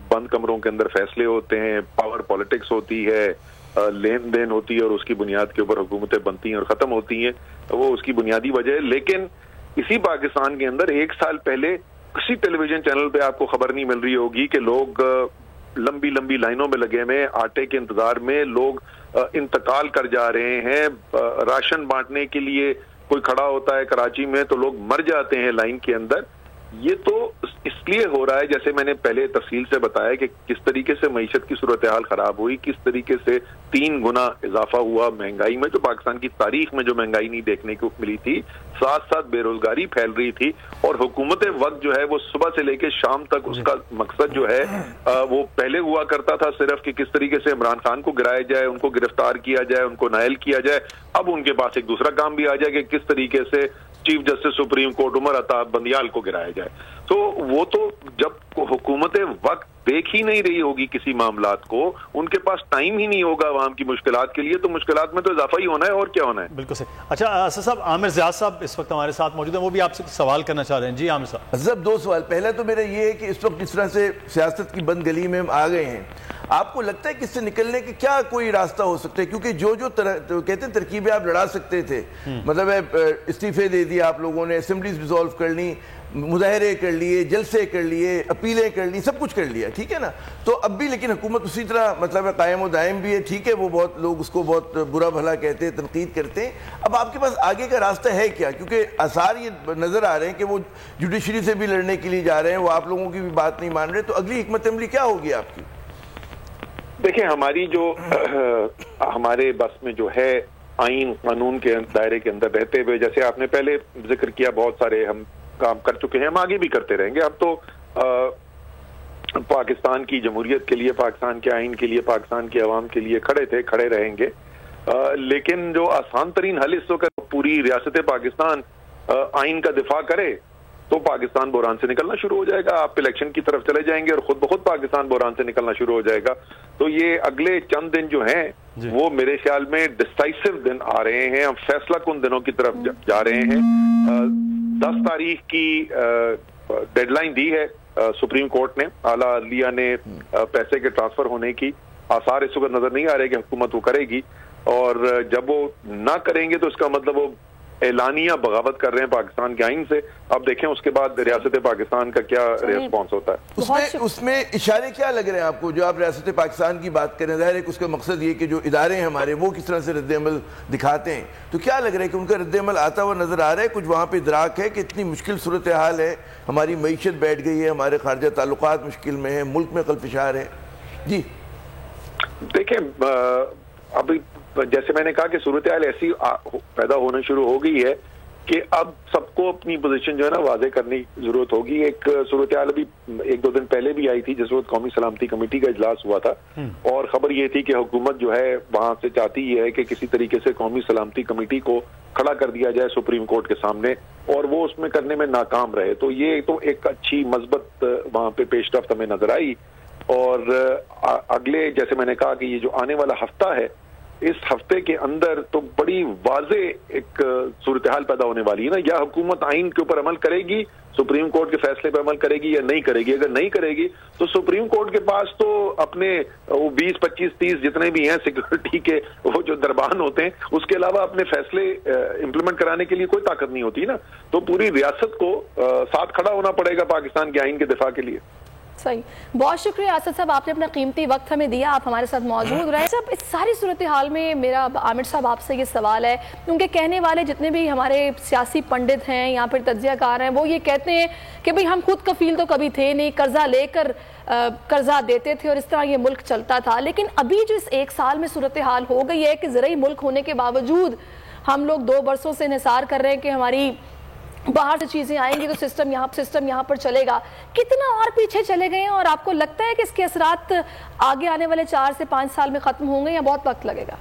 بند کمروں کے اندر فیصلے ہوتے ہیں، پاور پالیٹکس ہوتی ہے، لین دین ہوتی ہے اور اس کی بنیاد کے اوپر حکومتیں بنتی ہیں اور ختم ہوتی ہیں. وہ اس کی بنیادی وجہ ہے. لیکن اسی پاکستان کے اندر 1 سال پہلے کسی ٹیلی ویژن چینل پہ آپ کو خبر نہیں مل رہی ہوگی کہ لوگ لمبی لمبی لائنوں میں لگے ہوئے، آٹے کے انتظار میں لوگ انتقال کر جا رہے ہیں. راشن بانٹنے کے لیے کوئی کھڑا ہوتا ہے کراچی میں تو لوگ مر جاتے ہیں لائن کے اندر. یہ تو اس لیے ہو رہا ہے جیسے میں نے پہلے تفصیل سے بتایا کہ کس طریقے سے معیشت کی صورتحال خراب ہوئی، کس طریقے سے 3 گنا اضافہ ہوا مہنگائی میں، جو پاکستان کی تاریخ میں جو مہنگائی نہیں دیکھنے کو ملی تھی. ساتھ ساتھ بے روزگاری پھیل رہی تھی اور حکومت وقت جو ہے وہ صبح سے لے کے شام تک اس کا مقصد جو ہے وہ پہلے ہوا کرتا تھا صرف کہ کس طریقے سے عمران خان کو گرایا جائے، ان کو گرفتار کیا جائے، ان کو نائل کیا جائے. اب ان کے پاس ایک دوسرا کام بھی آ جائے کہ کس طریقے سے chief justice supreme court Umar Ata Bandial کو گرایا جائے. تو وہ تو جب حکومت وقت دیکھ ہی نہیں رہی ہوگی کسی معاملات کو، ان کے پاس ٹائم ہی نہیں ہوگا عوام کی مشکلات کے لیے، تو مشکلات میں تو اضافہ ہی ہونا ہے اور کیا ہونا ہے. بالکل صحیح. اچھا اسد صاحب، عامر زیاد صاحب اس وقت ہمارے ساتھ موجود ہیں، وہ بھی آپ سے سوال کرنا چاہ رہے ہیں. جی عامر صاحب. صاحب 2 سوال. پہلا تو میرا یہ ہے کہ اس وقت جس طرح سے سیاست کی بند گلی میں ہم آ گئے ہیں، آپ کو لگتا ہے کہ اس سے نکلنے کے کیا کوئی راستہ ہو سکتا ہے؟ کیونکہ جو کہتے ہیں ترکیبیں آپ لڑا سکتے تھے، مطلب استعفے دے دیا آپ لوگوں نے، اسمبلیز ڈیزالو کر لی، مظاہرے کر لیے، جلسے کر لیے، اپیلیں کر لی، سب کچھ کر لیا، ٹھیک ہے نا. تو اب بھی لیکن حکومت اسی طرح مطلب قائم و دائم بھی ہے، ٹھیک ہے. وہ بہت لوگ اس کو بہت برا بھلا کہتے ہیں، تنقید کرتے ہیں. اب آپ کے پاس آگے کا راستہ ہے کیا؟ کیونکہ آثار یہ نظر آ رہے ہیں کہ وہ جوڈیشری سے بھی لڑنے کے لیے جا رہے ہیں، وہ آپ لوگوں کی بھی بات نہیں مان رہے. تو اگلی حکمت عملی کیا ہوگی آپ کی؟ دیکھیں، ہماری جو ہمارے بس میں جو ہے آئین قانون کے دائرے کے اندر رہتے ہوئے، جیسے آپ نے پہلے ذکر کیا، بہت سارے ہم کام کر چکے ہیں، ہم آگے بھی کرتے رہیں گے. اب تو پاکستان کی جمہوریت کے لیے، پاکستان کے آئین کے لیے، پاکستان کے عوام کے لیے کھڑے تھے، کھڑے رہیں گے. لیکن جو آسان ترین حل اس وقت پوری ریاست پاکستان آئین کا دفاع کرے تو پاکستان بحران سے نکلنا شروع ہو جائے گا. آپ الیکشن کی طرف چلے جائیں گے اور خود بخود پاکستان بحران سے نکلنا شروع ہو جائے گا. تو یہ اگلے چند دن جو ہیں وہ میرے خیال میں ڈسائسو دن آ رہے ہیں. ہم فیصلہ کن دنوں کی طرف جا رہے ہیں. 10 تاریخ کی ڈیڈ لائن دی ہے سپریم کورٹ نے. اعلیٰ عدلیہ نے پیسے کے ٹرانسفر ہونے کی آثار اس وقت نظر نہیں آ رہے کہ حکومت وہ کرے گی, اور جب وہ نہ کریں گے تو اس کا مطلب وہ اعلانیہ بغاوت کر رہے ہیں پاکستان کے آئین سے. اب دیکھیں اس کے بعد ریاست پاکستان کا کیا ریسپانس ہوتا ہے. اس میں اشارے کیا لگ رہے ہیں آپ کو جو آپ ریاست پاکستان کی بات کریں؟ ظاہر ہے کہ اس کا مقصد یہ کہ جو ادارے ہیں ہمارے وہ کس طرح سے رد عمل دکھاتے ہیں, تو کیا لگ رہا ہے کہ ان کا رد عمل آتا ہوا نظر آ رہا ہے؟ کچھ وہاں پہ ادراک ہے کہ اتنی مشکل صورتحال ہے, ہماری معیشت بیٹھ گئی ہے, ہمارے خارجہ تعلقات مشکل میں ہیں, ملک میں خلفشار ہے؟ جی دیکھیں, ابھی جیسے میں نے کہا کہ صورتحال ایسی پیدا ہونا شروع ہو گئی ہے کہ اب سب کو اپنی پوزیشن جو ہے نا واضح کرنے کی ضرورت ہوگی. ایک صورتحال ابھی 1-2 دن پہلے بھی آئی تھی جس وقت قومی سلامتی کمیٹی کا اجلاس ہوا تھا, اور خبر یہ تھی کہ حکومت جو ہے وہاں سے چاہتی یہ ہے کہ کسی طریقے سے قومی سلامتی کمیٹی کو کھڑا کر دیا جائے سپریم کورٹ کے سامنے, اور وہ اس میں کرنے میں ناکام رہے. تو یہ تو ایک اچھی مثبت وہاں پہ پیش رفت ہمیں نظر آئی. اور اگلے جیسے میں نے کہا کہ یہ جو آنے والا ہفتہ ہے, اس ہفتے کے اندر تو بڑی واضح ایک صورتحال پیدا ہونے والی ہے نا. یا حکومت آئین کے اوپر عمل کرے گی, سپریم کورٹ کے فیصلے پہ عمل کرے گی, یا نہیں کرے گی. اگر نہیں کرے گی تو سپریم کورٹ کے پاس تو اپنے 20, 25, 30 جتنے بھی ہیں سیکورٹی کے وہ جو دربان ہوتے ہیں, اس کے علاوہ اپنے فیصلے امپلیمنٹ کرانے کے لیے کوئی طاقت نہیں ہوتی نا. تو پوری ریاست کو ساتھ کھڑا ہونا پڑے گا پاکستان کے آئین کے دفاع کے لیے. صحیح, بہت شکریہ اسد صاحب, آپ نے اپنا قیمتی وقت ہمیں دیا, آپ ہمارے ساتھ موجود رہے. صاحب اس ساری صورتحال میں میرا عامر صاحب آپ سے یہ سوال ہے, ان کے کہنے والے جتنے بھی ہمارے سیاسی پنڈت ہیں یا پھر تجزیہ کار ہیں, وہ یہ کہتے ہیں کہ بھئی ہم خود کفیل تو کبھی تھے نہیں, قرضہ لے کر قرضہ دیتے تھے اور اس طرح یہ ملک چلتا تھا. لیکن ابھی جو اس 1 سال میں صورتحال ہو گئی ہے کہ زرعی ملک ہونے کے باوجود ہم لوگ 2 برسوں سے انحصار کر رہے ہیں کہ ہماری باہر سے چیزیں آئیں گی تو سسٹم یہاں پر چلے گا. کتنا اور پیچھے چلے گئے ہیں, اور آپ کو لگتا ہے کہ اس کے اثرات آگے آنے والے 4 سے 5 سال میں ختم ہوں گے یا بہت وقت لگے گا؟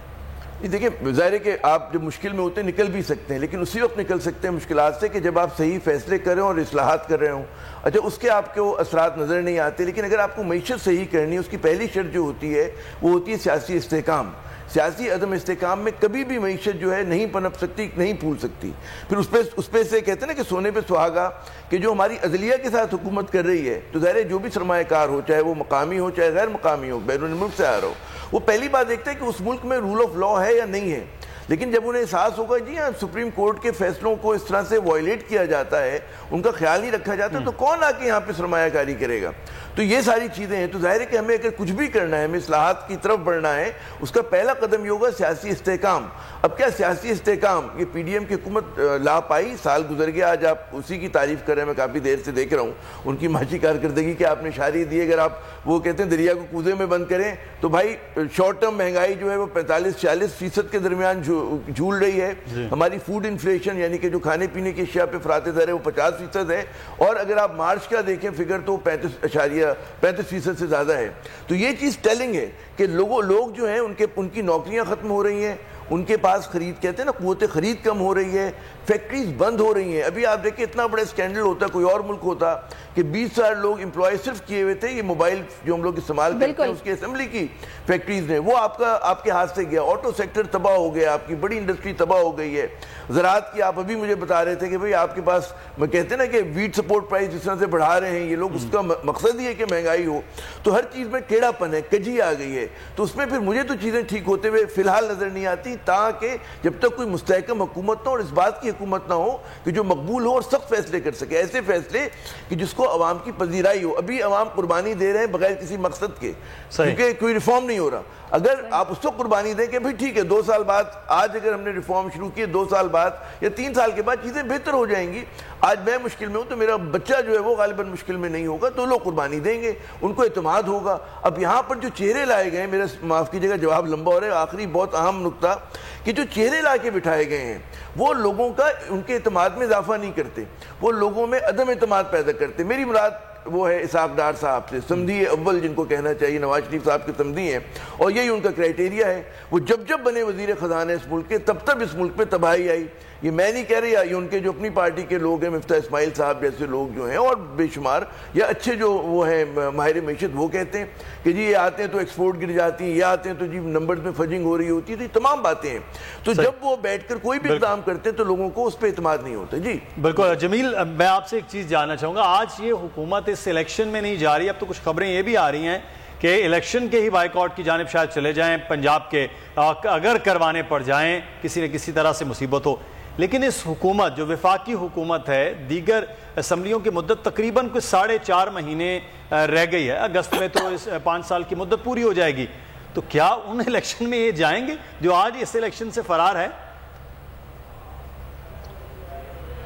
دیکھیں, ظاہر ہے کہ آپ جب مشکل میں ہوتے ہیں نکل بھی سکتے ہیں, لیکن اسی وقت نکل سکتے ہیں مشکلات سے کہ جب آپ صحیح فیصلے کریں اور اصلاحات کر رہے ہوں. اچھا, اس کے آپ کو اثرات نظر نہیں آتے, لیکن اگر آپ کو معیشت صحیح کرنی ہے, اس کی پہلی شرط جو ہوتی ہے وہ ہوتی ہے سیاسی استحکام. سیاسی عدم استحکام میں کبھی بھی معیشت جو ہے نہیں پنپ سکتی, نہیں پھول سکتی. پھر اس پہ سے کہتے ہیں نا کہ سونے پہ سہاگا, کہ جو ہماری عدلیہ کے ساتھ حکومت کر رہی ہے, تو ظاہر ہے جو بھی سرمایہ کار ہو, چاہے وہ مقامی ہو چاہے غیر مقامی ہو, بیرون ملک سے آ رہا ہو, وہ پہلی بات دیکھتا ہے کہ اس ملک میں رول آف لا ہے یا نہیں ہے. لیکن جب انہیں احساس ہوگا جی ہاں سپریم کورٹ کے فیصلوں کو اس طرح سے وائلیٹ کیا جاتا ہے, ان کا خیال نہیں رکھا جاتا, تو کون آ کے یہاں پہ سرمایہ کاری کرے گا؟ تو یہ ساری چیزیں ہیں. تو ظاہر ہے کہ ہمیں اگر کچھ بھی کرنا ہے, ہمیں اصلاحات کی طرف بڑھنا ہے, اس کا پہلا قدم یہ ہوگا سیاسی استحکام. اب کیا سیاسی استحکام, یہ پی ڈی ایم کی حکومت لا پائی, سال گزر گیا, آج آپ اسی کی تعریف کر رہے ہیں. میں کافی دیر سے دیکھ رہا ہوں ان کی معاشی کارکردگی کہ آپ نے اشارے دیے. اگر آپ وہ کہتے ہیں دریا کو کوزے میں بند کریں, تو بھائی شارٹ ٹرم مہنگائی جو ہے وہ 45-40% کے درمیان جھول رہی ہے. ہماری فوڈ انفلیشن یعنی کہ جو کھانے پینے کی اشیاء پہ فرات زر ہے وہ 50% ہے, اور اگر آپ مارچ کا دیکھیں فگر تو 35% سے زیادہ ہے. تو یہ چیز ٹیلنگ ہے کہ لوگ جو ہیں ان کی نوکریاں ختم ہو رہی ہیں, ان کے پاس خرید, کہتے ہیں نا قوت خرید کم ہو رہی ہے, فیکٹریز بند ہو رہی ہیں. ابھی آپ دیکھیں اتنا بڑا اسکینڈل ہوتا, کوئی اور ملک ہوتا کہ 20,000 لوگ امپلائی صرف کیے ہوئے تھے, یہ موبائل جو ہم لوگ استعمال کرتے ہیں اس کی اسمبلی کی فیکٹریز نے, وہ آپ کے ہاتھ سے گیا. آٹو سیکٹر تباہ ہو گیا, آپ کی بڑی انڈسٹری تباہ ہو گئی ہے. زراعت کی آپ ابھی مجھے بتا رہے تھے کہ بھئی آپ کے پاس, میں کہتے ہیں نا کہ ویٹ سپورٹ پرائز جس طرح سے بڑھا رہے ہیں یہ لوگ, اس کا مقصد ہی ہے کہ مہنگائی ہو. تو ہر چیز میں ٹیڑھا پن ہے, کجی آ گئی ہے. تو اس میں پھر مجھے تو چیزیں ٹھیک ہوتے ہوئے فی الحال نظر نہیں آتی, تاکہ جب تک کوئی مستحکم حکومت نہ ہو اور اس بات کی حکومت نہ ہو کہ جو مقبول ہو اور سخت فیصلے کر سکے, ایسے فیصلے کہ جس کو عوام کی پذیرائی ہو. ابھی عوام قربانی دے رہے ہیں بغیر کسی مقصد کے, کیونکہ کوئی ریفارم نہیں ہو رہا. اگر آپ اس کو قربانی دیں کہ بھئی ٹھیک ہے 2 سال بعد, آج اگر ہم نے ریفارم شروع کیے 2 سال بعد یا 3 سال کے بعد چیزیں بہتر ہو جائیں گی. آج میں مشکل میں ہوں تو میرا بچہ جو ہے وہ غالباً مشکل میں نہیں ہوگا, تو لوگ قربانی دیں گے, ان کو اعتماد ہوگا. اب یہاں پر جو چہرے لائے گئے ہیں, میرا معاف کیجیے گا جواب لمبا ہو رہا ہے, آخری بہت اہم نقطہ, کہ جو چہرے لا کے بٹھائے گئے ہیں وہ لوگوں کا, ان کے اعتماد میں اضافہ نہیں کرتے, وہ لوگوں میں عدم اعتماد پیدا کرتے. میری مراد وہ ہے اسحاق ڈار صاحب سے, سمدھی اول جن کو کہنا چاہیے, نواز شریف صاحب کے سمدھی ہیں, اور یہی ان کا کرائٹیریا ہے. وہ جب بنے وزیر خزانہ اس ملک کے, تب اس ملک پہ تباہی آئی. یہ میں نہیں کہہ رہا، یہ ان کے جو اپنی پارٹی کے لوگ ہیں، مفتاح اسماعیل صاحب جیسے لوگ جو ہیں اور بے شمار یا اچھے جو وہ ہیں ماہر معیشت، وہ کہتے ہیں کہ جی یہ آتے ہیں تو ایکسپورٹ گر جاتی ہیں، یہ آتے ہیں تو جی نمبرز میں فجنگ ہو رہی ہوتی ہے، تو یہ تمام باتیں ہیں. تو جب وہ بیٹھ کر کوئی بھی اقدام کرتے ہیں تو لوگوں کو اس پہ اعتماد نہیں ہوتا. جی بالکل. جمیل، میں آپ سے ایک چیز جاننا چاہوں گا، آج یہ حکومت اس الیکشن میں نہیں جا رہی، اب تو کچھ خبریں یہ بھی آ رہی ہیں کہ الیکشن کے ہی بائیکاٹ کی جانب شاید چلے جائیں پنجاب کے، اگر کروانے پڑ جائیں کسی نہ کسی طرح سے مصیبت ہو. لیکن اس حکومت جو وفاقی حکومت ہے، دیگر اسمبلیوں کی مدت تقریباً کچھ 4.5 مہینے رہ گئی ہے، اگست میں تو اس 5 سال کی مدت پوری ہو جائے گی، تو کیا ان الیکشن میں یہ جائیں گے جو آج اس الیکشن سے فرار ہے؟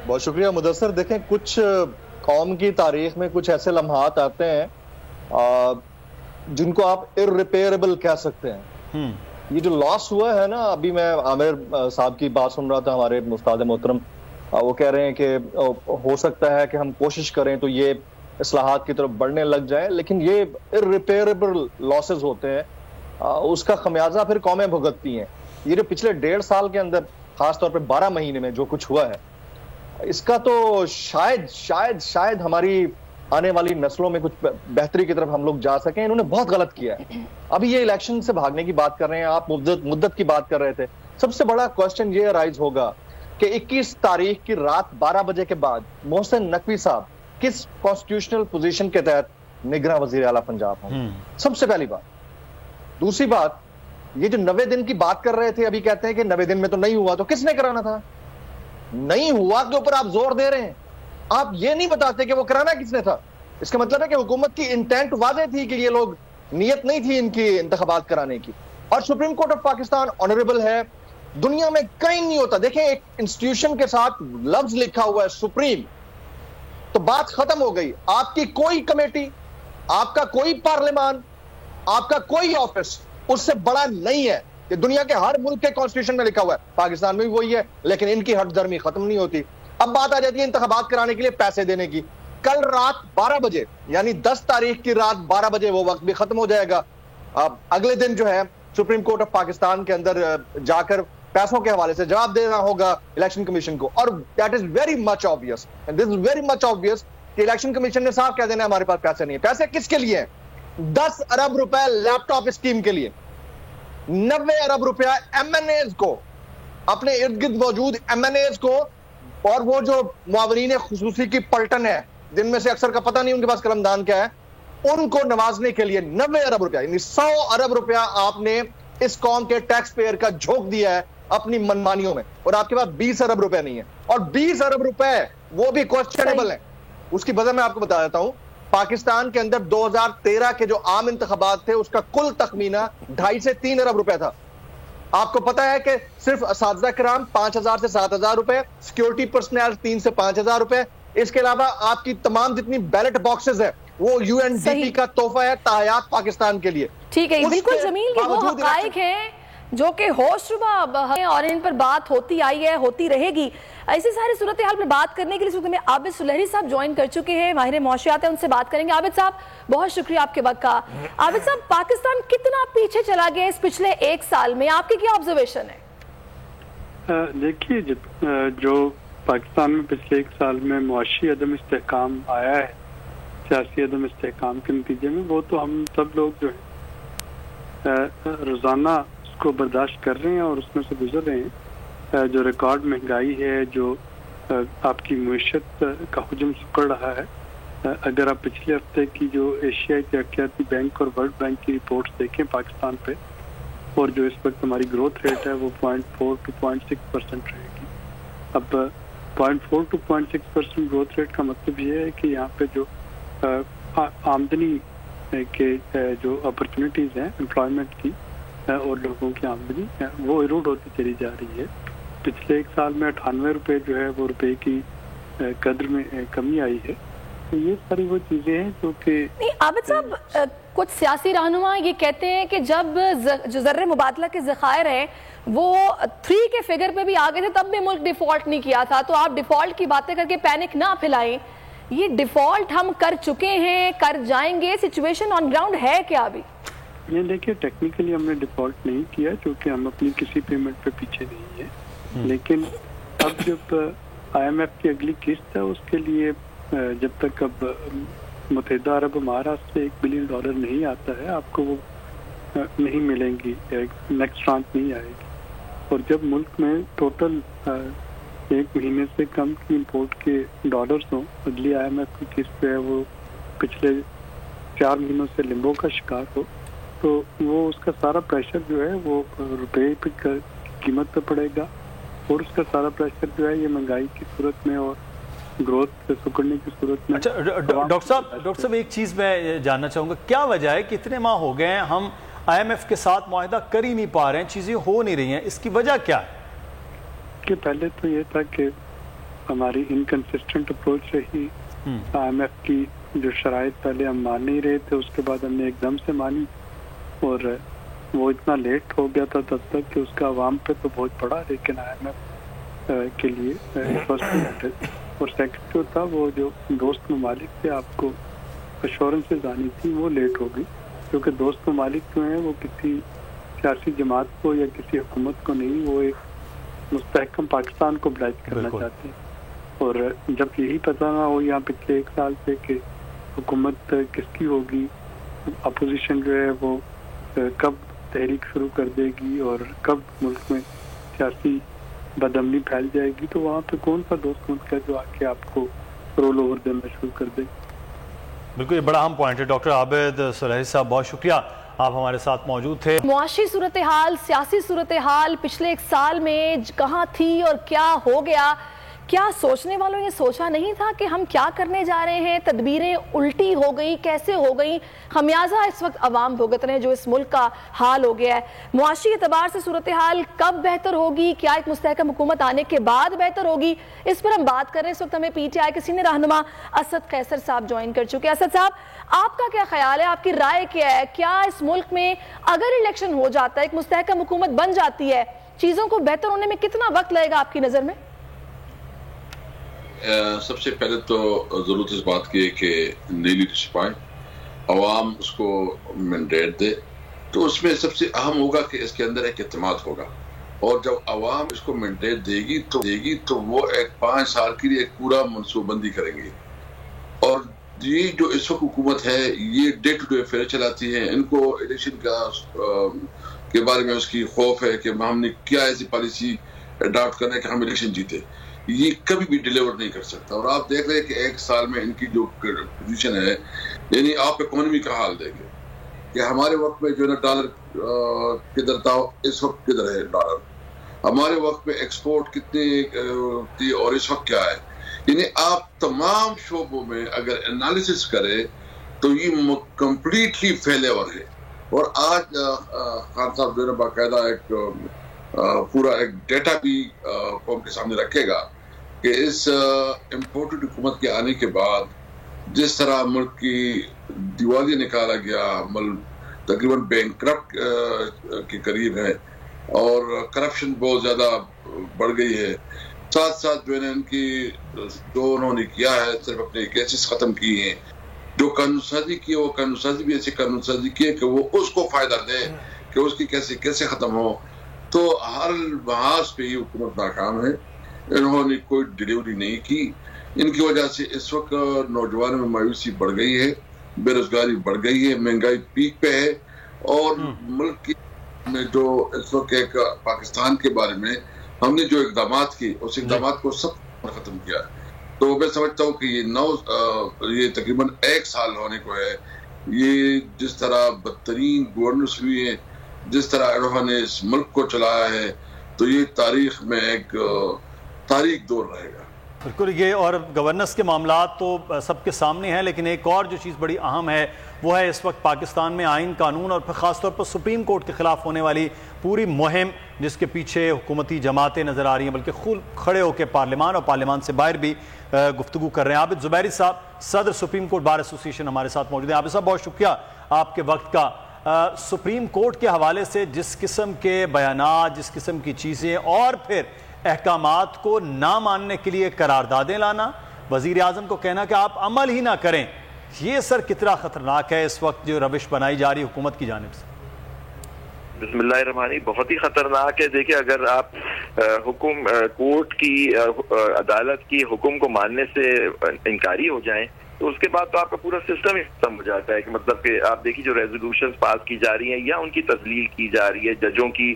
بہت شکریہ مدثر. دیکھیں، کچھ قوم کی تاریخ میں کچھ ایسے لمحات آتے ہیں جن کو آپ irreparable کہہ سکتے ہیں. یہ جو لاس ہوا ہے نا، ابھی میں عامر صاحب کی بات سن رہا تھا، ہمارے استاد محترم، وہ کہہ رہے ہیں کہ ہو سکتا ہے کہ ہم کوشش کریں تو یہ اصلاحات کی طرف بڑھنے لگ جائیں، لیکن یہ irreparable losses ہوتے ہیں، اس کا خمیازہ پھر قومیں بھگتتی ہیں. یہ جو پچھلے 1.5 سال کے اندر خاص طور پہ 12 مہینے میں جو کچھ ہوا ہے، اس کا تو شاید ہماری آنے والی نسلوں میں کچھ بہتری کی طرف ہم لوگ جا سکیں. انہوں نے بہت غلط کیا ہے. ابھی یہ الیکشن سے بھاگنے کی بات کر رہے ہیں، آپ مدت کی بات کر رہے تھے. سب سے بڑا کوسچن یہ رائز ہوگا کہ 21 تاریخ کی رات 12 بجے کے بعد محسن نقوی صاحب کس کانسٹیٹیوشنل پوزیشن کے تحت نگراں وزیر اعلیٰ پنجاب ہوں. سب سے پہلی بات. دوسری بات، یہ جو 90 دن کی بات کر رہے تھے، ابھی کہتے ہیں کہ 90 دن میں تو نہیں ہوا، تو کس نے کرانا تھا؟ نہیں ہوا کے اوپر آپ زور دے رہے ہیں، آپ یہ نہیں بتاتے کہ وہ کرانا کس نے تھا. اس کا مطلب ہے کہ حکومت کی انٹینٹ واضح تھی کہ یہ لوگ، نیت نہیں تھی ان کی انتخابات کرانے کی. اور supreme court of Pakistan honourable ہے، دنیا میں کہیں نہیں ہوتا. دیکھیں، ایک انسٹیٹیوشن کے ساتھ لفظ لکھا ہوا ہے سپریم، تو بات ختم ہو گئی. آپ کی کوئی کمیٹی، آپ کا کوئی پارلیمان، آپ کا کوئی آفس اس سے بڑا نہیں ہے. کہ دنیا کے ہر ملک کے کانسٹیٹیوشن میں لکھا ہوا ہے، پاکستان میں بھی وہی ہے، لیکن ان کی ہٹ درمی ختم نہیں ہوتی. اب بات آ جاتی ہے انتخابات کرانے کے لیے پیسے دینے کی. کل رات 12 بجے یعنی 10 تاریخ کی رات 12 بجے وہ وقت بھی ختم ہو جائے گا. اگلے دن جو ہے سپریم کورٹ آف پاکستان کے اندر جا کر پیسوں کے حوالے سے جواب دینا ہوگا الیکشن کمیشن کو. اور that is very much obvious, this is very much obvious کہ الیکشن کمیشن نے صاف کہہ دینا ہے ہمارے پاس پیسے نہیں ہیں. پیسے کس کے لیے ہیں؟ 10 ارب روپے لیپ ٹاپ اسکیم کے لیے، 90 ارب روپیہ ایم این ایز کو، اپنے ارد گرد موجود ایم این ایز کو، اور وہ جو معاونین خصوصی کی پلٹن ہے جن میں سے اکثر کا پتہ نہیں ان کے پاس قلمدان کیا ہے، ان کو نوازنے کے لیے 90 ارب روپیہ یعنی 100 ارب روپیہ آپ نے اس قوم کے ٹیکس پیئر کا جھونک دیا ہے اپنی منمانیوں میں. اور آپ کے پاس 20 ارب روپے نہیں ہے، اور 20 ارب روپے وہ بھی کوسچنیبل ہیں. اس کی وجہ میں آپ کو بتا دیتا ہوں. پاکستان کے اندر 2013 کے جو عام انتخابات تھے اس کا کل تخمینہ 2.5 سے 3 ارب روپے تھا. آپ کو پتا ہے کہ صرف اساتذہ کرام 5,000 سے 7,000 روپے، سیکیورٹی پرسنل 3 سے 5,000 روپے. اس کے علاوہ آپ کی تمام جتنی بیلٹ باکسز ہے وہ یو این ڈی پی کا تحفہ ہے تحیات پاکستان کے لیے. ٹھیک ہے، بالکل جمیل، یہ وہ حقائق ہیں جو کہ ہوش ربا ہیں اور ان پر بات ہوتی آئی ہے، ہوتی رہے گی. ایسی ساری صورتحال پر بات کرنے کے لیے اس وقت میں عابد سلہری صاحب جوائن کر چکے ہیں، ماہر معاشیات ہیں، ان سے بات کریں گے. عابد صاحب بہت شکریہ آپ کے وقت کا. عابد صاحب، پاکستان کتنا پیچھے چلا گیا اس پچھلے 1 سال میں؟ آپ کی کیا آبزرویشن ہے؟ دیکھیے، جو پاکستان میں پچھلے 1 سال میں معاشی عدم استحکام آیا ہے، سیاسی عدم استحکام کے نتیجے میں، وہ تو ہم سب لوگ جو ہے روزانہ اس کو برداشت کر رہے ہیں اور اس میں سے گزر رہے ہیں. جو ریکارڈ مہنگائی ہے، جو آپ کی معیشت کا حجم سکڑ رہا ہے. اگر آپ پچھلے ہفتے کی جو ایشیائی ترقیاتی بینک اور ورلڈ بینک کی رپورٹس دیکھیں پاکستان پہ، اور جو اس وقت ہماری گروتھ ریٹ ہے وہ 0.4 to 0.6% رہے گی. اب 0.4 to 0.6% گروتھ ریٹ کا مطلب یہ ہے کہ یہاں پہ جو آمدنی کے جو اپرچونیٹیز ہیں امپلائمنٹ کی اور لوگوں کی آمدنی وہ ایروڈ ہوتی چلی جا رہی ہے. پچھلے 1 سال میں 98 روپے جو ہے وہ روپے کی قدر میں کمی آئی ہے. تو یہ ساری وہ چیزیں ہیں جو کہ عابد صاحب، کچھ سیاسی رہنما یہ کہتے ہیں کہ جب جو زر مبادلہ کے ذخائر ہیں وہ 3 کے فگر پہ بھی آگے تھے تب بھی ملک ڈیفالٹ نہیں کیا تھا. تو آپ ڈیفالٹ کی باتیں کر کے پینک نہ پھیلائیں. یہ ڈیفالٹ ہم کر چکے ہیں، کر جائیں گے، سچویشن آن گراؤنڈ ہے کیا ابھی؟ یہ دیکھیے، ٹیکنیکلی ہم نے ڈیفالٹ نہیں کیا کیونکہ ہم اپنی کسی پیمنٹ پہ پیچھے نہیں ہیں، لیکن اب جب IMF کی اگلی قسط ہے اس کے لیے جب تک اب متحدہ عرب امارات سے $1 بلین نہیں آتا ہے آپ کو وہ نہیں ملیں گی، نیکسٹ ٹرانچ نہیں آئے گی. اور جب ملک میں ٹوٹل 1 مہینے سے کم کی امپورٹ کے ڈالرز ہوں، اگلی IMF کی قسط ہے وہ پچھلے 4 مہینوں سے لمبو کا شکار ہو، تو وہ اس کا سارا پریشر جو ہے وہ روپے پہ قیمت پہ پڑے گا، اور اس کا سارا پریشر جو ہے یہ مہنگائی کی صورت میں اور گروتھ سکڑنے کی صورت میں. ڈاکٹر صاحب ایک چیز میں جاننا چاہوں گا، کیا وجہ ہے کہ اتنے ماہ ہو گئے ہیں ہم IMF کے ساتھ معاہدہ کر ہی نہیں پا رہے ہیں، چیزیں ہو نہیں رہی ہیں، اس کی وجہ کیا ہے؟ کہ پہلے تو یہ تھا کہ ہماری انکنسسٹنٹ اپروچ رہی. IMF کی جو شرائط پہلے ہم مان نہیں رہے تھے، اس کے بعد ہم نے ایک دم سے مانی، اور وہ اتنا لیٹ ہو گیا تھا تب تک کہ اس کا عوام پہ تو بہت پڑا، لیکن IMF کے لیے فرسٹ. اور سیکنڈ جو تھا وہ جو دوست ممالک سے آپ کو ایشورنسز آنی تھی وہ لیٹ ہو گئی، کیونکہ دوست ممالک جو ہیں وہ کسی سیاسی جماعت کو یا کسی حکومت کو نہیں، وہ ایک مستحکم پاکستان کو بلائز کرنا چاہتے ہیں. اور جب یہی پتہ نہ ہو یہاں پچھلے 1 سال سے کہ حکومت کس کی ہوگی، اپوزیشن جو ہے وہ کب تحریک شروع کر دے گی اور کب ملک میں سیاسی بدامنی پھیل جائے گی، تو وہاں پہ کون سا دوست ملک ہے جو آ کے آپ کو رول اوور دینا شروع کر دے. بالکل، یہ بڑا اہم پوائنٹ ہے. ڈاکٹر عابد صالحی صاحب بہت شکریہ، آپ ہمارے ساتھ موجود تھے. معاشی صورتحال، سیاسی صورتحال پچھلے 1 سال میں کہاں تھی اور کیا ہو گیا، کیا سوچنے والوں نے سوچا نہیں تھا کہ ہم کیا کرنے جا رہے ہیں؟ تدبیریں الٹی ہو گئی، کیسے ہو گئی؟ خمیازہ اس وقت عوام بھگت رہے ہیں جو اس ملک کا حال ہو گیا ہے. معاشی اعتبار سے صورتحال کب بہتر ہوگی؟ کیا ایک مستحکم حکومت آنے کے بعد بہتر ہوگی؟ اس پر ہم بات کر رہے ہیں. اس وقت ہمیں PTI کے سینئر رہنما اسد قیصر صاحب جوائن کر چکے ہیں. اسد صاحب، آپ کا کیا خیال ہے، آپ کی رائے کیا ہے؟ کیا اس ملک میں اگر الیکشن ہو جاتا ہے، ایک مستحکم حکومت بن جاتی ہے، چیزوں کو بہتر ہونے میں کتنا وقت لگے گا آپ کی نظر میں؟ سب سے پہلے تو ضرورت اس بات کی ہے کہ نئی لیڈرشپ آئے، عوام اس کو مینڈیٹ دے، تو اس میں سب سے اہم ہوگا کہ اس کے اندر ایک اعتماد ہوگا. اور جب عوام اس کو مینڈیٹ دے گی تو وہ ایک 5 سال کے لیے ایک پورا منصوبہ بندی کریں گے. اور یہ جو اس وقت حکومت ہے یہ ڈے ٹو ڈے افیئر چلاتی ہے، ان کو الیکشن کے بارے میں اس کی خوف ہے کہ ہم نے کیا ایسی پالیسی اڈاپٹ کرنا ہے کہ ہم الیکشن جیتے. یہ کبھی بھی ڈیلیور نہیں کر سکتا. اور آپ دیکھ رہے ہیں کہ 1 سال میں ان کی جو پوزیشن ہے، یعنی آپ اکانومی کا حال دیکھیں کہ ہمارے وقت میں جو ہے ڈالر کدھر تھا، اس وقت کدھر ہے ڈالر، ہمارے وقت میں ایکسپورٹ کتنی تھی اور اس وقت کیا ہے. یعنی آپ تمام شعبوں میں اگر انالیسس کریں تو یہ کمپلیٹلی فیلیور ہے. اور آج خان صاحب جو ہے باقاعدہ ایک پورا ایک ڈیٹا بھی قوم کے سامنے رکھے گا کہ اس امپورٹڈ حکومت کے آنے کے بعد جس طرح ملک کی دیوالیاں نکالا گیا، ملک تقریباً بینک کرپٹ کے قریب ہے اور کرپشن بہت زیادہ بڑھ گئی ہے. ساتھ ساتھ جو ہے ان کی جو انہوں نے کیا ہے صرف اپنے کیسز ختم کیے ہیں، جو قانون سازی کی وہ قانون سازی بھی ایسی قانون سازی کی ہے کہ وہ اس کو فائدہ دے کہ اس کی کیسے ختم ہو. تو ہر لحاظ پہ یہ حکومت ناکام ہے، انہوں نے کوئی ڈیلیوری نہیں کی. ان کی وجہ سے اس وقت نوجوانوں میں مایوسی بڑھ گئی ہے، بے روزگاری بڑھ گئی ہے، مہنگائی پیک پہ ہے. اور ملک کی میں جو اس وقت ایک پاکستان کے بارے میں ہم نے جو اقدامات کی اس اقدامات کو سب ختم کیا. تو میں سمجھتا ہوں کہ یہ تقریباً 1 سال ہونے کو ہے. یہ جس طرح بدترین گورننس ہوئی ہے، جس طرح انہوں نے اس ملک کو چلایا ہے، تو یہ تاریخ میں ایک تاریخ دور رہے گا. بالکل، یہ اور گورننس کے معاملات تو سب کے سامنے ہیں، لیکن ایک اور جو چیز بڑی اہم ہے وہ ہے اس وقت پاکستان میں آئین قانون اور پھر خاص طور پر سپریم کورٹ کے خلاف ہونے والی پوری مہم، جس کے پیچھے حکومتی جماعتیں نظر آ رہی ہیں، بلکہ خود کھڑے ہو کے پارلیمان اور پارلیمان سے باہر بھی گفتگو کر رہے ہیں. عابد زبیری صاحب، صدر سپریم کورٹ بار ایسوسی ایشن ہمارے ساتھ موجود ہیں. عابد صاحب بہت شکریہ آپ کے وقت کا. سپریم کورٹ کے حوالے سے جس قسم کے بیانات، جس قسم کی چیزیں اور پھر احکامات کو نہ ماننے کے لیے قراردادیں لانا، وزیر اعظم کو کہنا کہ آپ عمل ہی نہ کریں، یہ سر کتنا خطرناک ہے اس وقت جو روش بنائی جا رہی حکومت کی جانب سے؟ بسم اللہ الرحمن الرحیم، بہت ہی خطرناک ہے. دیکھیں، اگر آپ حکم کورٹ کی عدالت کی حکم کو ماننے سے انکاری ہو جائیں تو اس کے بعد تو آپ کا پورا سسٹم ہی ختم ہو جاتا ہے. کہ مطلب کہ آپ دیکھیے جو ریزولوشنز پاس کی جا رہی ہیں یا ان کی تذلیل کی جا رہی ہے ججوں کی,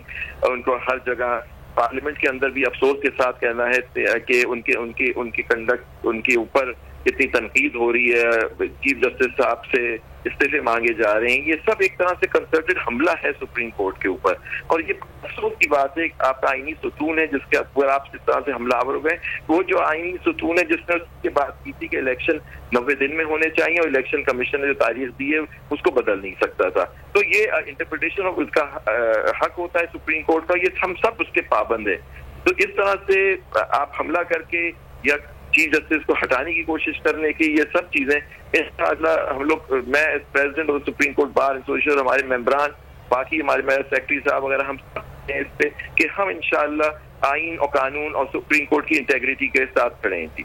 ان کو ہر جگہ پارلیمنٹ کے اندر بھی افسوس کے ساتھ کہنا ہے کہ ان کی کنڈکٹ, ان کے اوپر کتنی تنقید ہو رہی ہے, چیف جسٹس صاحب سے استعفے مانگے جا رہے ہیں. یہ سب ایک طرح سے کنسرٹڈ حملہ ہے سپریم کورٹ کے اوپر, اور یہ افسوس کی بات ہے. آپ کا آئینی ستون ہے جس کے اوپر آپ اس طرح سے حملہ آور ہو گئے, وہ جو آئینی ستون ہے جس نے اس کے بات کی تھی کہ الیکشن 90 دن میں ہونے چاہیے اور الیکشن کمیشن نے جو تاریخ دی ہے اس کو بدل نہیں سکتا تھا. تو یہ انٹرپریٹیشن آف اس کا حق ہوتا ہے سپریم کورٹ کا, یہ ہم سب اس کے پابند ہیں. تو اس طرح سے آپ حملہ کر کے یا چیف جسٹس کو ہٹانے کی کوشش کرنے کی, یہ سب چیزیں انشاءاللہ ہم لوگ, میں پریزیڈنٹ اور سپریم کورٹ بار ایسوسیشن, ہمارے ممبران, باقی ہمارے سیکرٹری صاحب وغیرہ, ہم سب ہیں اس پہ کہ ہم انشاءاللہ آئین اور قانون اور سپریم کورٹ کی انٹیگریٹی کے ساتھ کھڑے ہیں.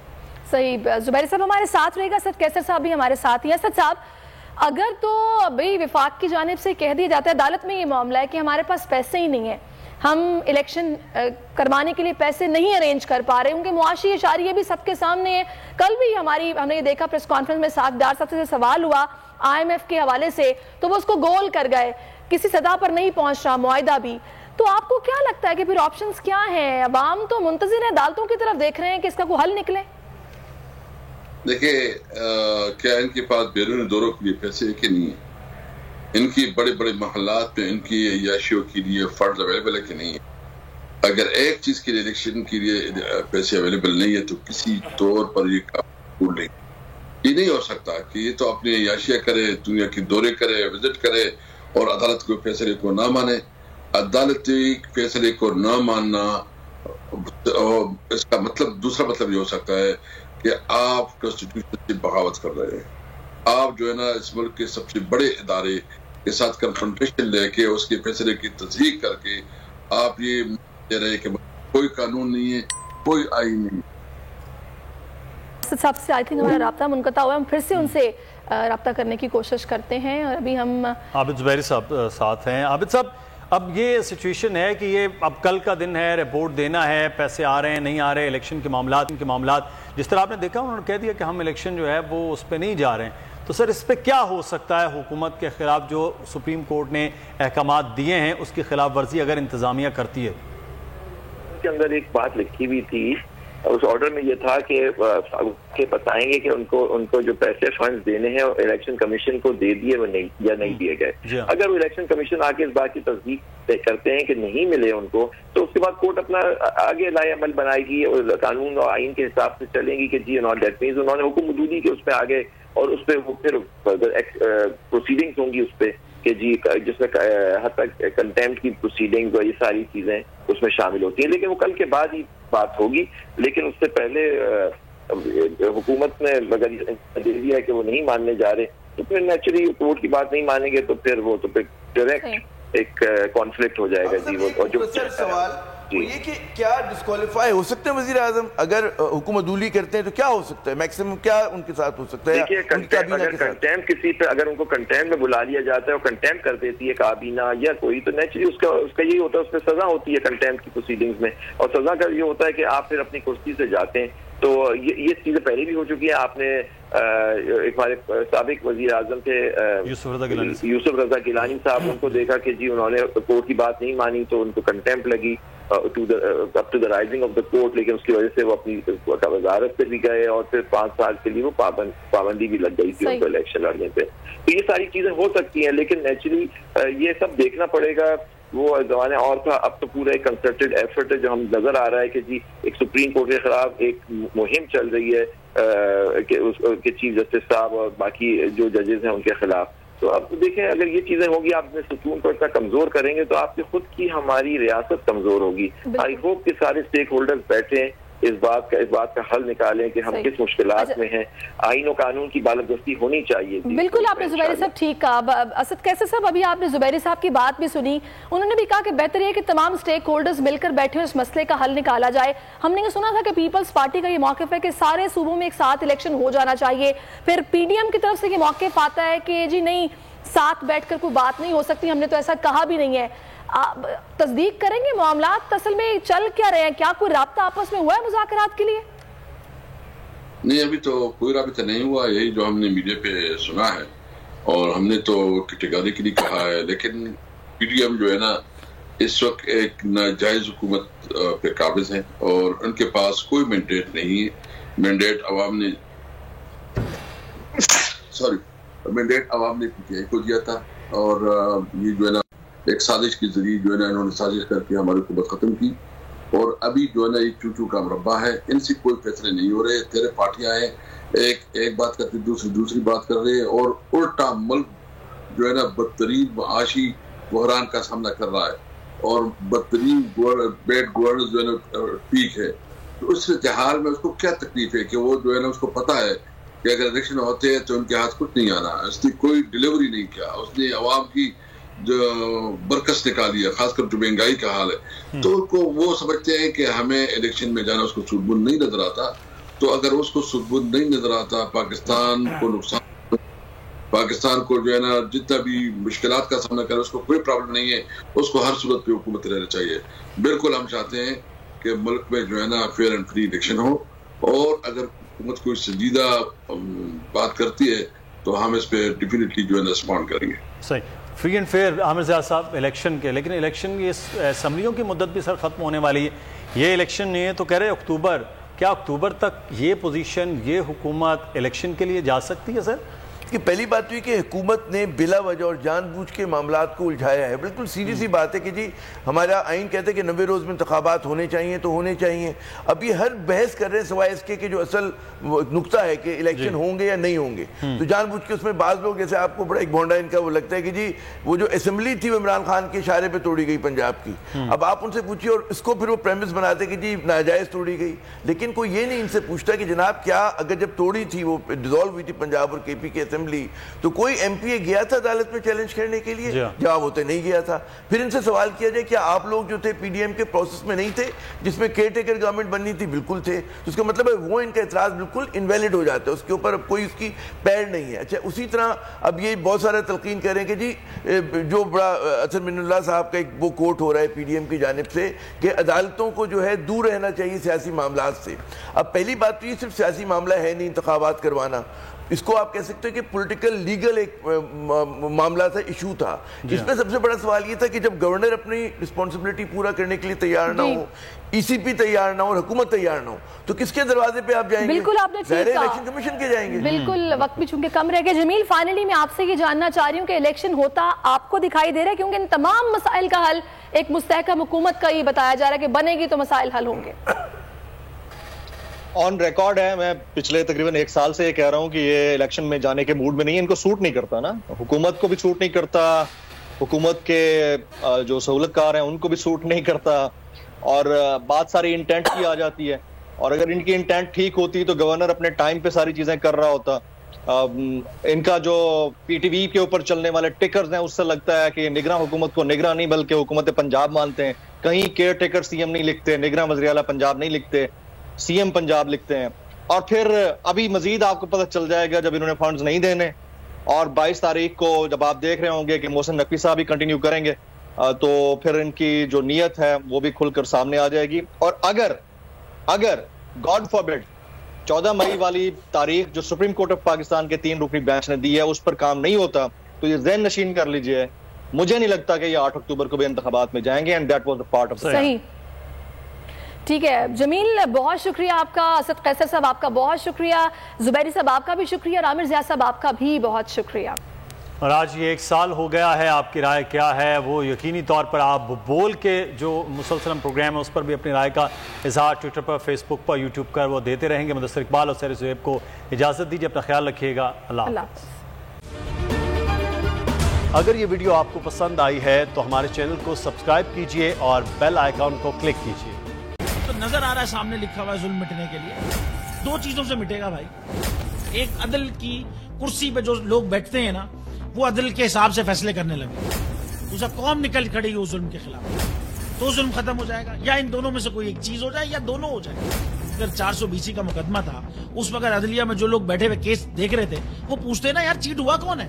صحیح. زبیر صاحب ہمارے ساتھ رہے گا, اسد کیسر صاحب بھی ہمارے ساتھ ہیں. اسد صاحب, اگر تو بھئی وفاق کی جانب سے کہہ دیا جاتا ہے, عدالت میں یہ معاملہ ہے کہ ہمارے پاس پیسے ہی نہیں ہیں, ہم الیکشن کروانے کے لیے پیسے نہیں ارینج کر پا رہے, ان کے معاشی اشاریے بھی سب کے سامنے ہیں. کل بھی ہم نے یہ دیکھا پریس کانفرنس میں ساکھ ڈار صاحب سے سوال ہوا IMF کے حوالے سے, تو وہ اس کو گول کر گئے, کسی سطح پر نہیں پہنچ رہا معاہدہ بھی. تو آپ کو کیا لگتا ہے کہ پھر آپشنز کیا ہیں؟ عوام تو منتظر ہیں, عدالتوں کی طرف دیکھ رہے ہیں کہ اس کا کوئی حل نکلے. دیکھیں, کیا ان کے پاس بیرون دوروں کے لیے پیسے کہ نہیں ہے؟ ان کی بڑے بڑے محلات میں ان کی عیاشیوں کے لیے فنڈز اویلیبل ہے کہ نہیں ہے؟ اگر ایک چیز کے لیے الیکشن کے لیے پیسے اویلیبل نہیں ہے تو کسی طور پر یہ کام نہیں, یہ نہیں ہو سکتا کہ یہ تو اپنی عیاشیاں کرے, دنیا کے دورے کرے, وزٹ کرے اور عدالت کے فیصلے کو نہ مانے. عدالتی فیصلے کو نہ ماننا, اس کا مطلب دوسرا مطلب یہ ہو سکتا ہے کہ آپ کانسٹیٹیوشن سے بغاوت کر رہے ہیں. آپ جو ہے نا اس ملک کے سب سے بڑے ادارے کے ساتھ کنفرنٹیشن لے کے اس کے فیصلے کی تصدیق کر کے آپ یہ کہہ رہے ہیں کہ کوئی قانون نہیں ہے, کوئی آئین نہیں. صاحب سے آئی تھنک ہمارا رابطہ منقطع ہوا ہے, ہم پھر سے ان سے رابطہ کرنے کی کوشش کرتے ہیں. اور ابھی ہم عابد زبیری صاحب ساتھ ہیں. عابد صاحب, اب یہ سچویشن ہے کہ یہ اب کل کا دن ہے, رپورٹ دینا ہے, پیسے آ رہے ہیں نہیں آ رہے, الیکشن کے معاملات جس طرح آپ نے دیکھا انہوں نے کہہ دیا کہ ہم الیکشن جو ہے وہ اس پہ نہیں جا رہے ہیں. تو سر اس پہ کیا ہو سکتا ہے حکومت کے خلاف جو سپریم کورٹ نے احکامات دیے ہیں اس کی خلاف ورزی اگر انتظامیہ کرتی ہے؟ کے اندر ایک بات لکھی ہوئی تھی, اس آرڈر میں یہ تھا کہ بتائیں گے کہ ان کو جو پیسے فنڈز دینے ہیں الیکشن کمیشن کو دے دیے وہ نہیں یا نہیں دیے گئے. اگر وہ الیکشن کمیشن آگے اس بات کی تصدیق کرتے ہیں کہ نہیں ملے ان کو, تو اس کے بعد کورٹ اپنا آگے لائے عمل بنائے گی اور قانون اور آئین کے حساب سے چلیں گی کہ جی دیٹ مینز انہوں نے حکم حدودی کے اس پہ آگے, اور اس پہ وہ پھر پروسیڈنگز ہوں گی اس پہ کہ جی جس میں حد تک کنٹیمپٹ کی پروسیڈنگز اور یہ ساری چیزیں اس میں شامل ہوتی ہیں. لیکن وہ کل کے بعد ہی بات ہوگی, لیکن اس سے پہلے حکومت نے اگر دے دیا ہے کہ وہ نہیں ماننے جا رہے تو پھر نیچرلی کورٹ کی بات نہیں مانیں گے تو پھر وہ تو پھر ڈائریکٹ ایک کانفلکٹ ہو جائے گا. جی وہ جو سوال یہ کہ کیا ڈسکوالیفائی ہو سکتے ہیں وزیر اعظم اگر حکم عدولی کرتے ہیں, تو کیا ہو سکتا ہے میکسیمم, کیا ان کے ساتھ ہو سکتا ہے؟ دیکھیے, اگر کنٹیمپٹ کسی پہ, اگر ان کو کنٹیمپٹ میں بلا لیا جاتا ہے اور کنٹیمپٹ کر دیتی ہے کابینہ یا کوئی, تو نیچرلی اس کا یہی ہوتا ہے, اس پہ سزا ہوتی ہے کنٹیمپٹ کی پروسیڈنگز میں, اور سزا کا یہ ہوتا ہے کہ آپ پھر اپنی کرسی سے جاتے ہیں. تو یہ چیزیں پہلے بھی ہو چکی ہیں. آپ نے ایک ہمارے سابق وزیر اعظم تھے یوسف رضا گیلانی صاحب, ان کو دیکھا کہ جی انہوں نے کورٹ کی بات نہیں مانی تو ان کو کنٹیمپٹ لگی up to the rising of the court, لیکن اس کی وجہ سے وہ اپنی وزارت پہ بھی گئے اور پھر 5 سال کے لیے وہ پابندی بھی لگ گئی تھی ان کو الیکشن لڑنے پہ. تو یہ ساری چیزیں ہو سکتی ہیں, لیکن نیچرلی یہ سب دیکھنا پڑے گا. وہ زمانہ اور تھا, اب تو پورا ایک کنسرٹڈ ایفرٹ ہے جو ہم نظر آ رہا ہے کہ جی ایک سپریم کورٹ کے خلاف ایک مہم چل رہی ہے کہ چیف جسٹس صاحب اور باقی جو ججز ہیں ان کے خلاف. تو اب دیکھیں اگر یہ چیزیں ہوگی, آپ نے ستون کو اتنا کمزور کریں گے تو آپ کی خود کی ہماری ریاست کمزور ہوگی. آئی ہوپ کہ سارے اسٹیک ہولڈرز بیٹھیں, اس بات کا حل نکالیں کہ ہم کس مشکلات میں ہیں. آئین و قانون کی بالادستی ہونی چاہیے. بالکل آپ نے زبیری صاحب ٹھیک کہا. اسد کیسر صاحب, ابھی آپ نے زبیری صاحب کی بات بھی سنی, انہوں نے بھی کہا کہ بہتر یہ کہ تمام اسٹیک ہولڈرز مل کر بیٹھے اور اس مسئلے کا حل نکالا جائے. ہم نے یہ سنا تھا کہ پیپلز پارٹی کا یہ موقف ہے کہ سارے صوبوں میں ایک ساتھ الیکشن ہو جانا چاہیے. پھر PDM کی طرف سے یہ موقف آتا ہے کہ جی نہیں, ساتھ بیٹھ کر کوئی بات نہیں ہو سکتی, ہم نے تو ایسا کہا بھی نہیں ہے. تصدیق کریں گے معاملات اصل میں چل کیا رہے ہیں؟ کیا کوئی رابطہ آپس میں ہوا ہے مذاکرات کے لیے؟ نہیں، ابھی تو کوئی رابطہ نہیں ہوا، یہی جو ہم نے میڈیا پہ سنا ہے اور ہم نے تو کیٹیگریکلی کہا ہے، لیکن پی ڈی ایم جو ہے نا اس وقت ایک ناجائز حکومت پہ قابض ہیں اور ان کے پاس کوئی مینڈیٹ نہیں ہے۔ مینڈیٹ عوام نے پی ٹی آئی کو دیا تھا، اور یہ جو ہے نا ایک سازش کے ذریعے جو ہے نا انہوں نے سازش کر کے ہماری حکومت ختم کی، اور ابھی جو ہے نا یہ چوچو کا مربع ہے، ان سے کوئی فیصلے نہیں ہو رہے۔ تیرے پارٹیاں ہیں، ایک بات کرتی دوسری بات کر رہے ہیں، اور الٹا ملک جو ہے نا بدترین معاشی بحران کا سامنا کر رہا ہے اور بدترین بیڈ گورننس جو ہے نا پیک ہے۔ تو اس صورتحال میں اس کو کیا تکلیف ہے کہ وہ جو ہے نا اس کو پتا ہے کہ اگر الیکشن ہوتے ہیں تو ان کے ہاتھ کچھ نہیں آنا، اس نے کوئی ڈیلیوری نہیں کیا، اس نے عوام کی جو برکس نکالی ہے، خاص کر جو مہنگائی کا حال ہے، تو ان کو وہ سمجھتے ہیں کہ ہمیں الیکشن میں جانا اس کو سود بند نہیں نظر آتا۔ تو اگر اس کو سود بند نہیں نظر آتا، پاکستان کو نقصان، پاکستان کو جو ہے نا جتنا بھی مشکلات کا سامنا کرے اس کو کوئی پرابلم نہیں ہے، اس کو ہر صورت پہ حکومت رہنا چاہیے۔ بالکل ہم چاہتے ہیں کہ ملک میں جو ہے نا فیئر اینڈ فری الیکشن ہو، اور اگر حکومت کوئی سنجیدہ بات کرتی ہے تو ہم اس پہ ڈیفینیٹلی جو ہے نا رسپونڈ کریں گے۔ صحیح، فری اینڈ فیئر عامر زیاد صاحب الیکشن کے، لیکن الیکشن کی اسمبلیوں کی مدت بھی سر ختم ہونے والی ہے، یہ الیکشن نہیں ہے تو کہہ رہے اکتوبر، کیا اکتوبر تک یہ پوزیشن، یہ حکومت الیکشن کے لیے جا سکتی ہے سر؟ کہ پہلی بات ہوئی کہ حکومت نے بلا وجہ اور جان بوجھ کے معاملات کو الجھایا ہے۔ بالکل سیدھی سی بات ہے کہ جی ہمارا آئین کہتے ہیں کہ 90 روز میں انتخابات ہونے چاہیے تو ہونے چاہیے۔ اب یہ ہر بحث کر رہے ہیں سوائے اس کے کہ جو اصل نقطہ ہے کہ الیکشن ہوں گے یا نہیں ہوں گے، تو جان بوجھ کے اس میں بعض لوگ جیسے آپ کو بڑا ایک بھونڈا ان کا وہ لگتا ہے کہ جی وہ جو اسمبلی تھی وہ عمران خان کے اشارے پہ توڑی گئی پنجاب کی، اب آپ ان سے پوچھیے، اور اس کو پھر وہ پریمس بناتے کہ جی ناجائز توڑی گئی، لیکن کوئی یہ نہیں ان سے پوچھتا کہ جناب کیا اگر جب توڑی تھی، وہ ڈیزالو ہوئی تھی پنجاب اور کے پی کی اسمبلی، تو کوئی ایم پی اے گیا تھا عدالت میں چیلنج کرنے کے لیے؟ جواب ہوتا نہیں گیا تھا۔ پھر ان سے سوال کیا جائے کیا آپ لوگ جو تھے پی ڈی ایم کے پروسیس میں نہیں تھے جس میں کیئر ٹیکر گورنمنٹ بننی تھی؟ بالکل تھے، تو اس کا مطلب ہے وہ ان کا اعتراض بالکل انویلڈ ہو جاتا ہے، اس کے اوپر اب کوئی اس کی پیر نہیں ہے۔ اچھا اسی طرح اب یہ بہت سارے تلقین کر رہے ہیں کہ جی جو بڑا اسد من اللہ صاحب کا ایک وہ کوٹ ہو رہا ہے پی ڈی ایم کی جانب سے کہ عدالتوں کو جو ہے دور رہنا چاہیے سیاسی معاملات سے۔ اب پہلی بات تو یہ صرف سیاسی معاملہ ہے نہیں انتخابات کروانا، اس کو آپ کہہ سکتے ہیں کہ پولیٹیکل لیگل ایک معاملہ تھا، ایشو تھا، جس میں سب سے بڑا سوال یہ تھا کہ جب گورنر اپنی رسپانسبلٹی پورا کرنے کے لیے تیار نہ ہو، ای سی پی تیار نہ ہو اور حکومت تیار نہ ہو، تو کس کے دروازے پہ آپ جائیں گے؟ بالکل آپ نے ٹھیک کہا، الیکشن کمیشن کے جائیں گے۔ بالکل، وقت بھی چونکہ کم رہ گیا۔ جمیل، فائنلی میں آپ سے یہ جاننا چاہ رہی ہوں کہ الیکشن ہوتا آپ کو دکھائی دے رہا ہے؟ کیونکہ ان تمام مسائل کا حل ایک مستحکم حکومت کا یہ بتایا جا رہا ہے کہ بنے گی تو مسائل حل ہوں گے۔ آن ریکارڈ ہے، میں پچھلے تقریباً 1 سال سے یہ کہہ رہا ہوں کہ یہ الیکشن میں جانے کے موڈ میں نہیں ہے، ان کو سوٹ نہیں کرتا نا، حکومت کو بھی سوٹ نہیں کرتا، حکومت کے جو سہولت کار ہیں ان کو بھی سوٹ نہیں کرتا، اور بات ساری انٹینٹ کی آ جاتی ہے، اور اگر ان کی انٹینٹ ٹھیک ہوتی تو گورنر اپنے ٹائم پہ ساری چیزیں کر رہا ہوتا۔ ان کا جو پی ٹی وی کے اوپر چلنے والے ٹکرز ہیں اس سے لگتا ہے کہ نگراں حکومت کو نگراں نہیں بلکہ حکومت پنجاب مانتے ہیں، کہیں کیئر ٹیکر سی ایم نہیں لکھتے، نگراں وزیر اعلیٰ پنجاب نہیں لکھتے، سی ایم پنجاب لکھتے ہیں۔ اور پھر ابھی مزید آپ کو پتہ چل جائے گا جب انہوں نے فنڈز نہیں دینے، اور 22 تاریخ کو جب آپ دیکھ رہے ہوں گے کہ محسن نقوی صاحب بھی کنٹینیو کریں گے، تو پھر ان کی جو نیت ہے وہ بھی کھل کر سامنے آ جائے گی۔ اور اگر گاڈ فاربڈ 14 مئی والی تاریخ جو سپریم کورٹ آف پاکستان کے 3 رکنی بینچ نے دی ہے اس پر کام نہیں ہوتا، تو یہ ذہن نشین کر لیجئے، مجھے نہیں لگتا کہ یہ 8 اکتوبر کو بھی انتخابات میں جائیں گے، and that was a part of صحیح۔ ٹھیک ہے جمیل، بہت شکریہ آپ کا، اسد قیصر صاحب آپ کا بہت شکریہ، زبیری صاحب آپ کا بھی شکریہ، اور عامر زیاد صاحب آپ کا بھی بہت شکریہ۔ اور آج یہ 1 سال ہو گیا ہے، آپ کی رائے کیا ہے؟ وہ یقینی طور پر آپ بول کے جو مسلسل پروگرام ہے اس پر بھی اپنی رائے کا اظہار ٹویٹر پر، فیس بک پر، یوٹیوب پر وہ دیتے رہیں گے۔ مدثر اقبال اور سیر زہیب کو اجازت دیجیے، اپنا خیال رکھیے گا، اللہ حافظ۔ اگر یہ ویڈیو آپ کو پسند آئی ہے تو ہمارے چینل کو سبسکرائب کیجئے اور بیل آئیکن کو کلک کیجئے۔ تو نظر آ رہا ہے سامنے لکھا ہوا ہے ظلم مٹنے کے لیے 2 چیزوں سے مٹے گا بھائی، ایک عدل کی کرسی پہ جو لوگ بیٹھتے ہیں نا وہ عدل کے حساب سے فیصلے کرنے لگے، دوسرا قوم نکل کھڑے گی اس ظلم کے خلاف، تو ظلم ختم ہو جائے گا، یا ان دونوں میں سے کوئی ایک چیز ہو جائے یا دونوں ہو جائے۔ اگر 420 کا مقدمہ تھا اس وقت عدلیہ میں جو لوگ بیٹھے ہوئے کیس دیکھ رہے تھے وہ پوچھتے نا یار چیٹ ہوا کون ہے،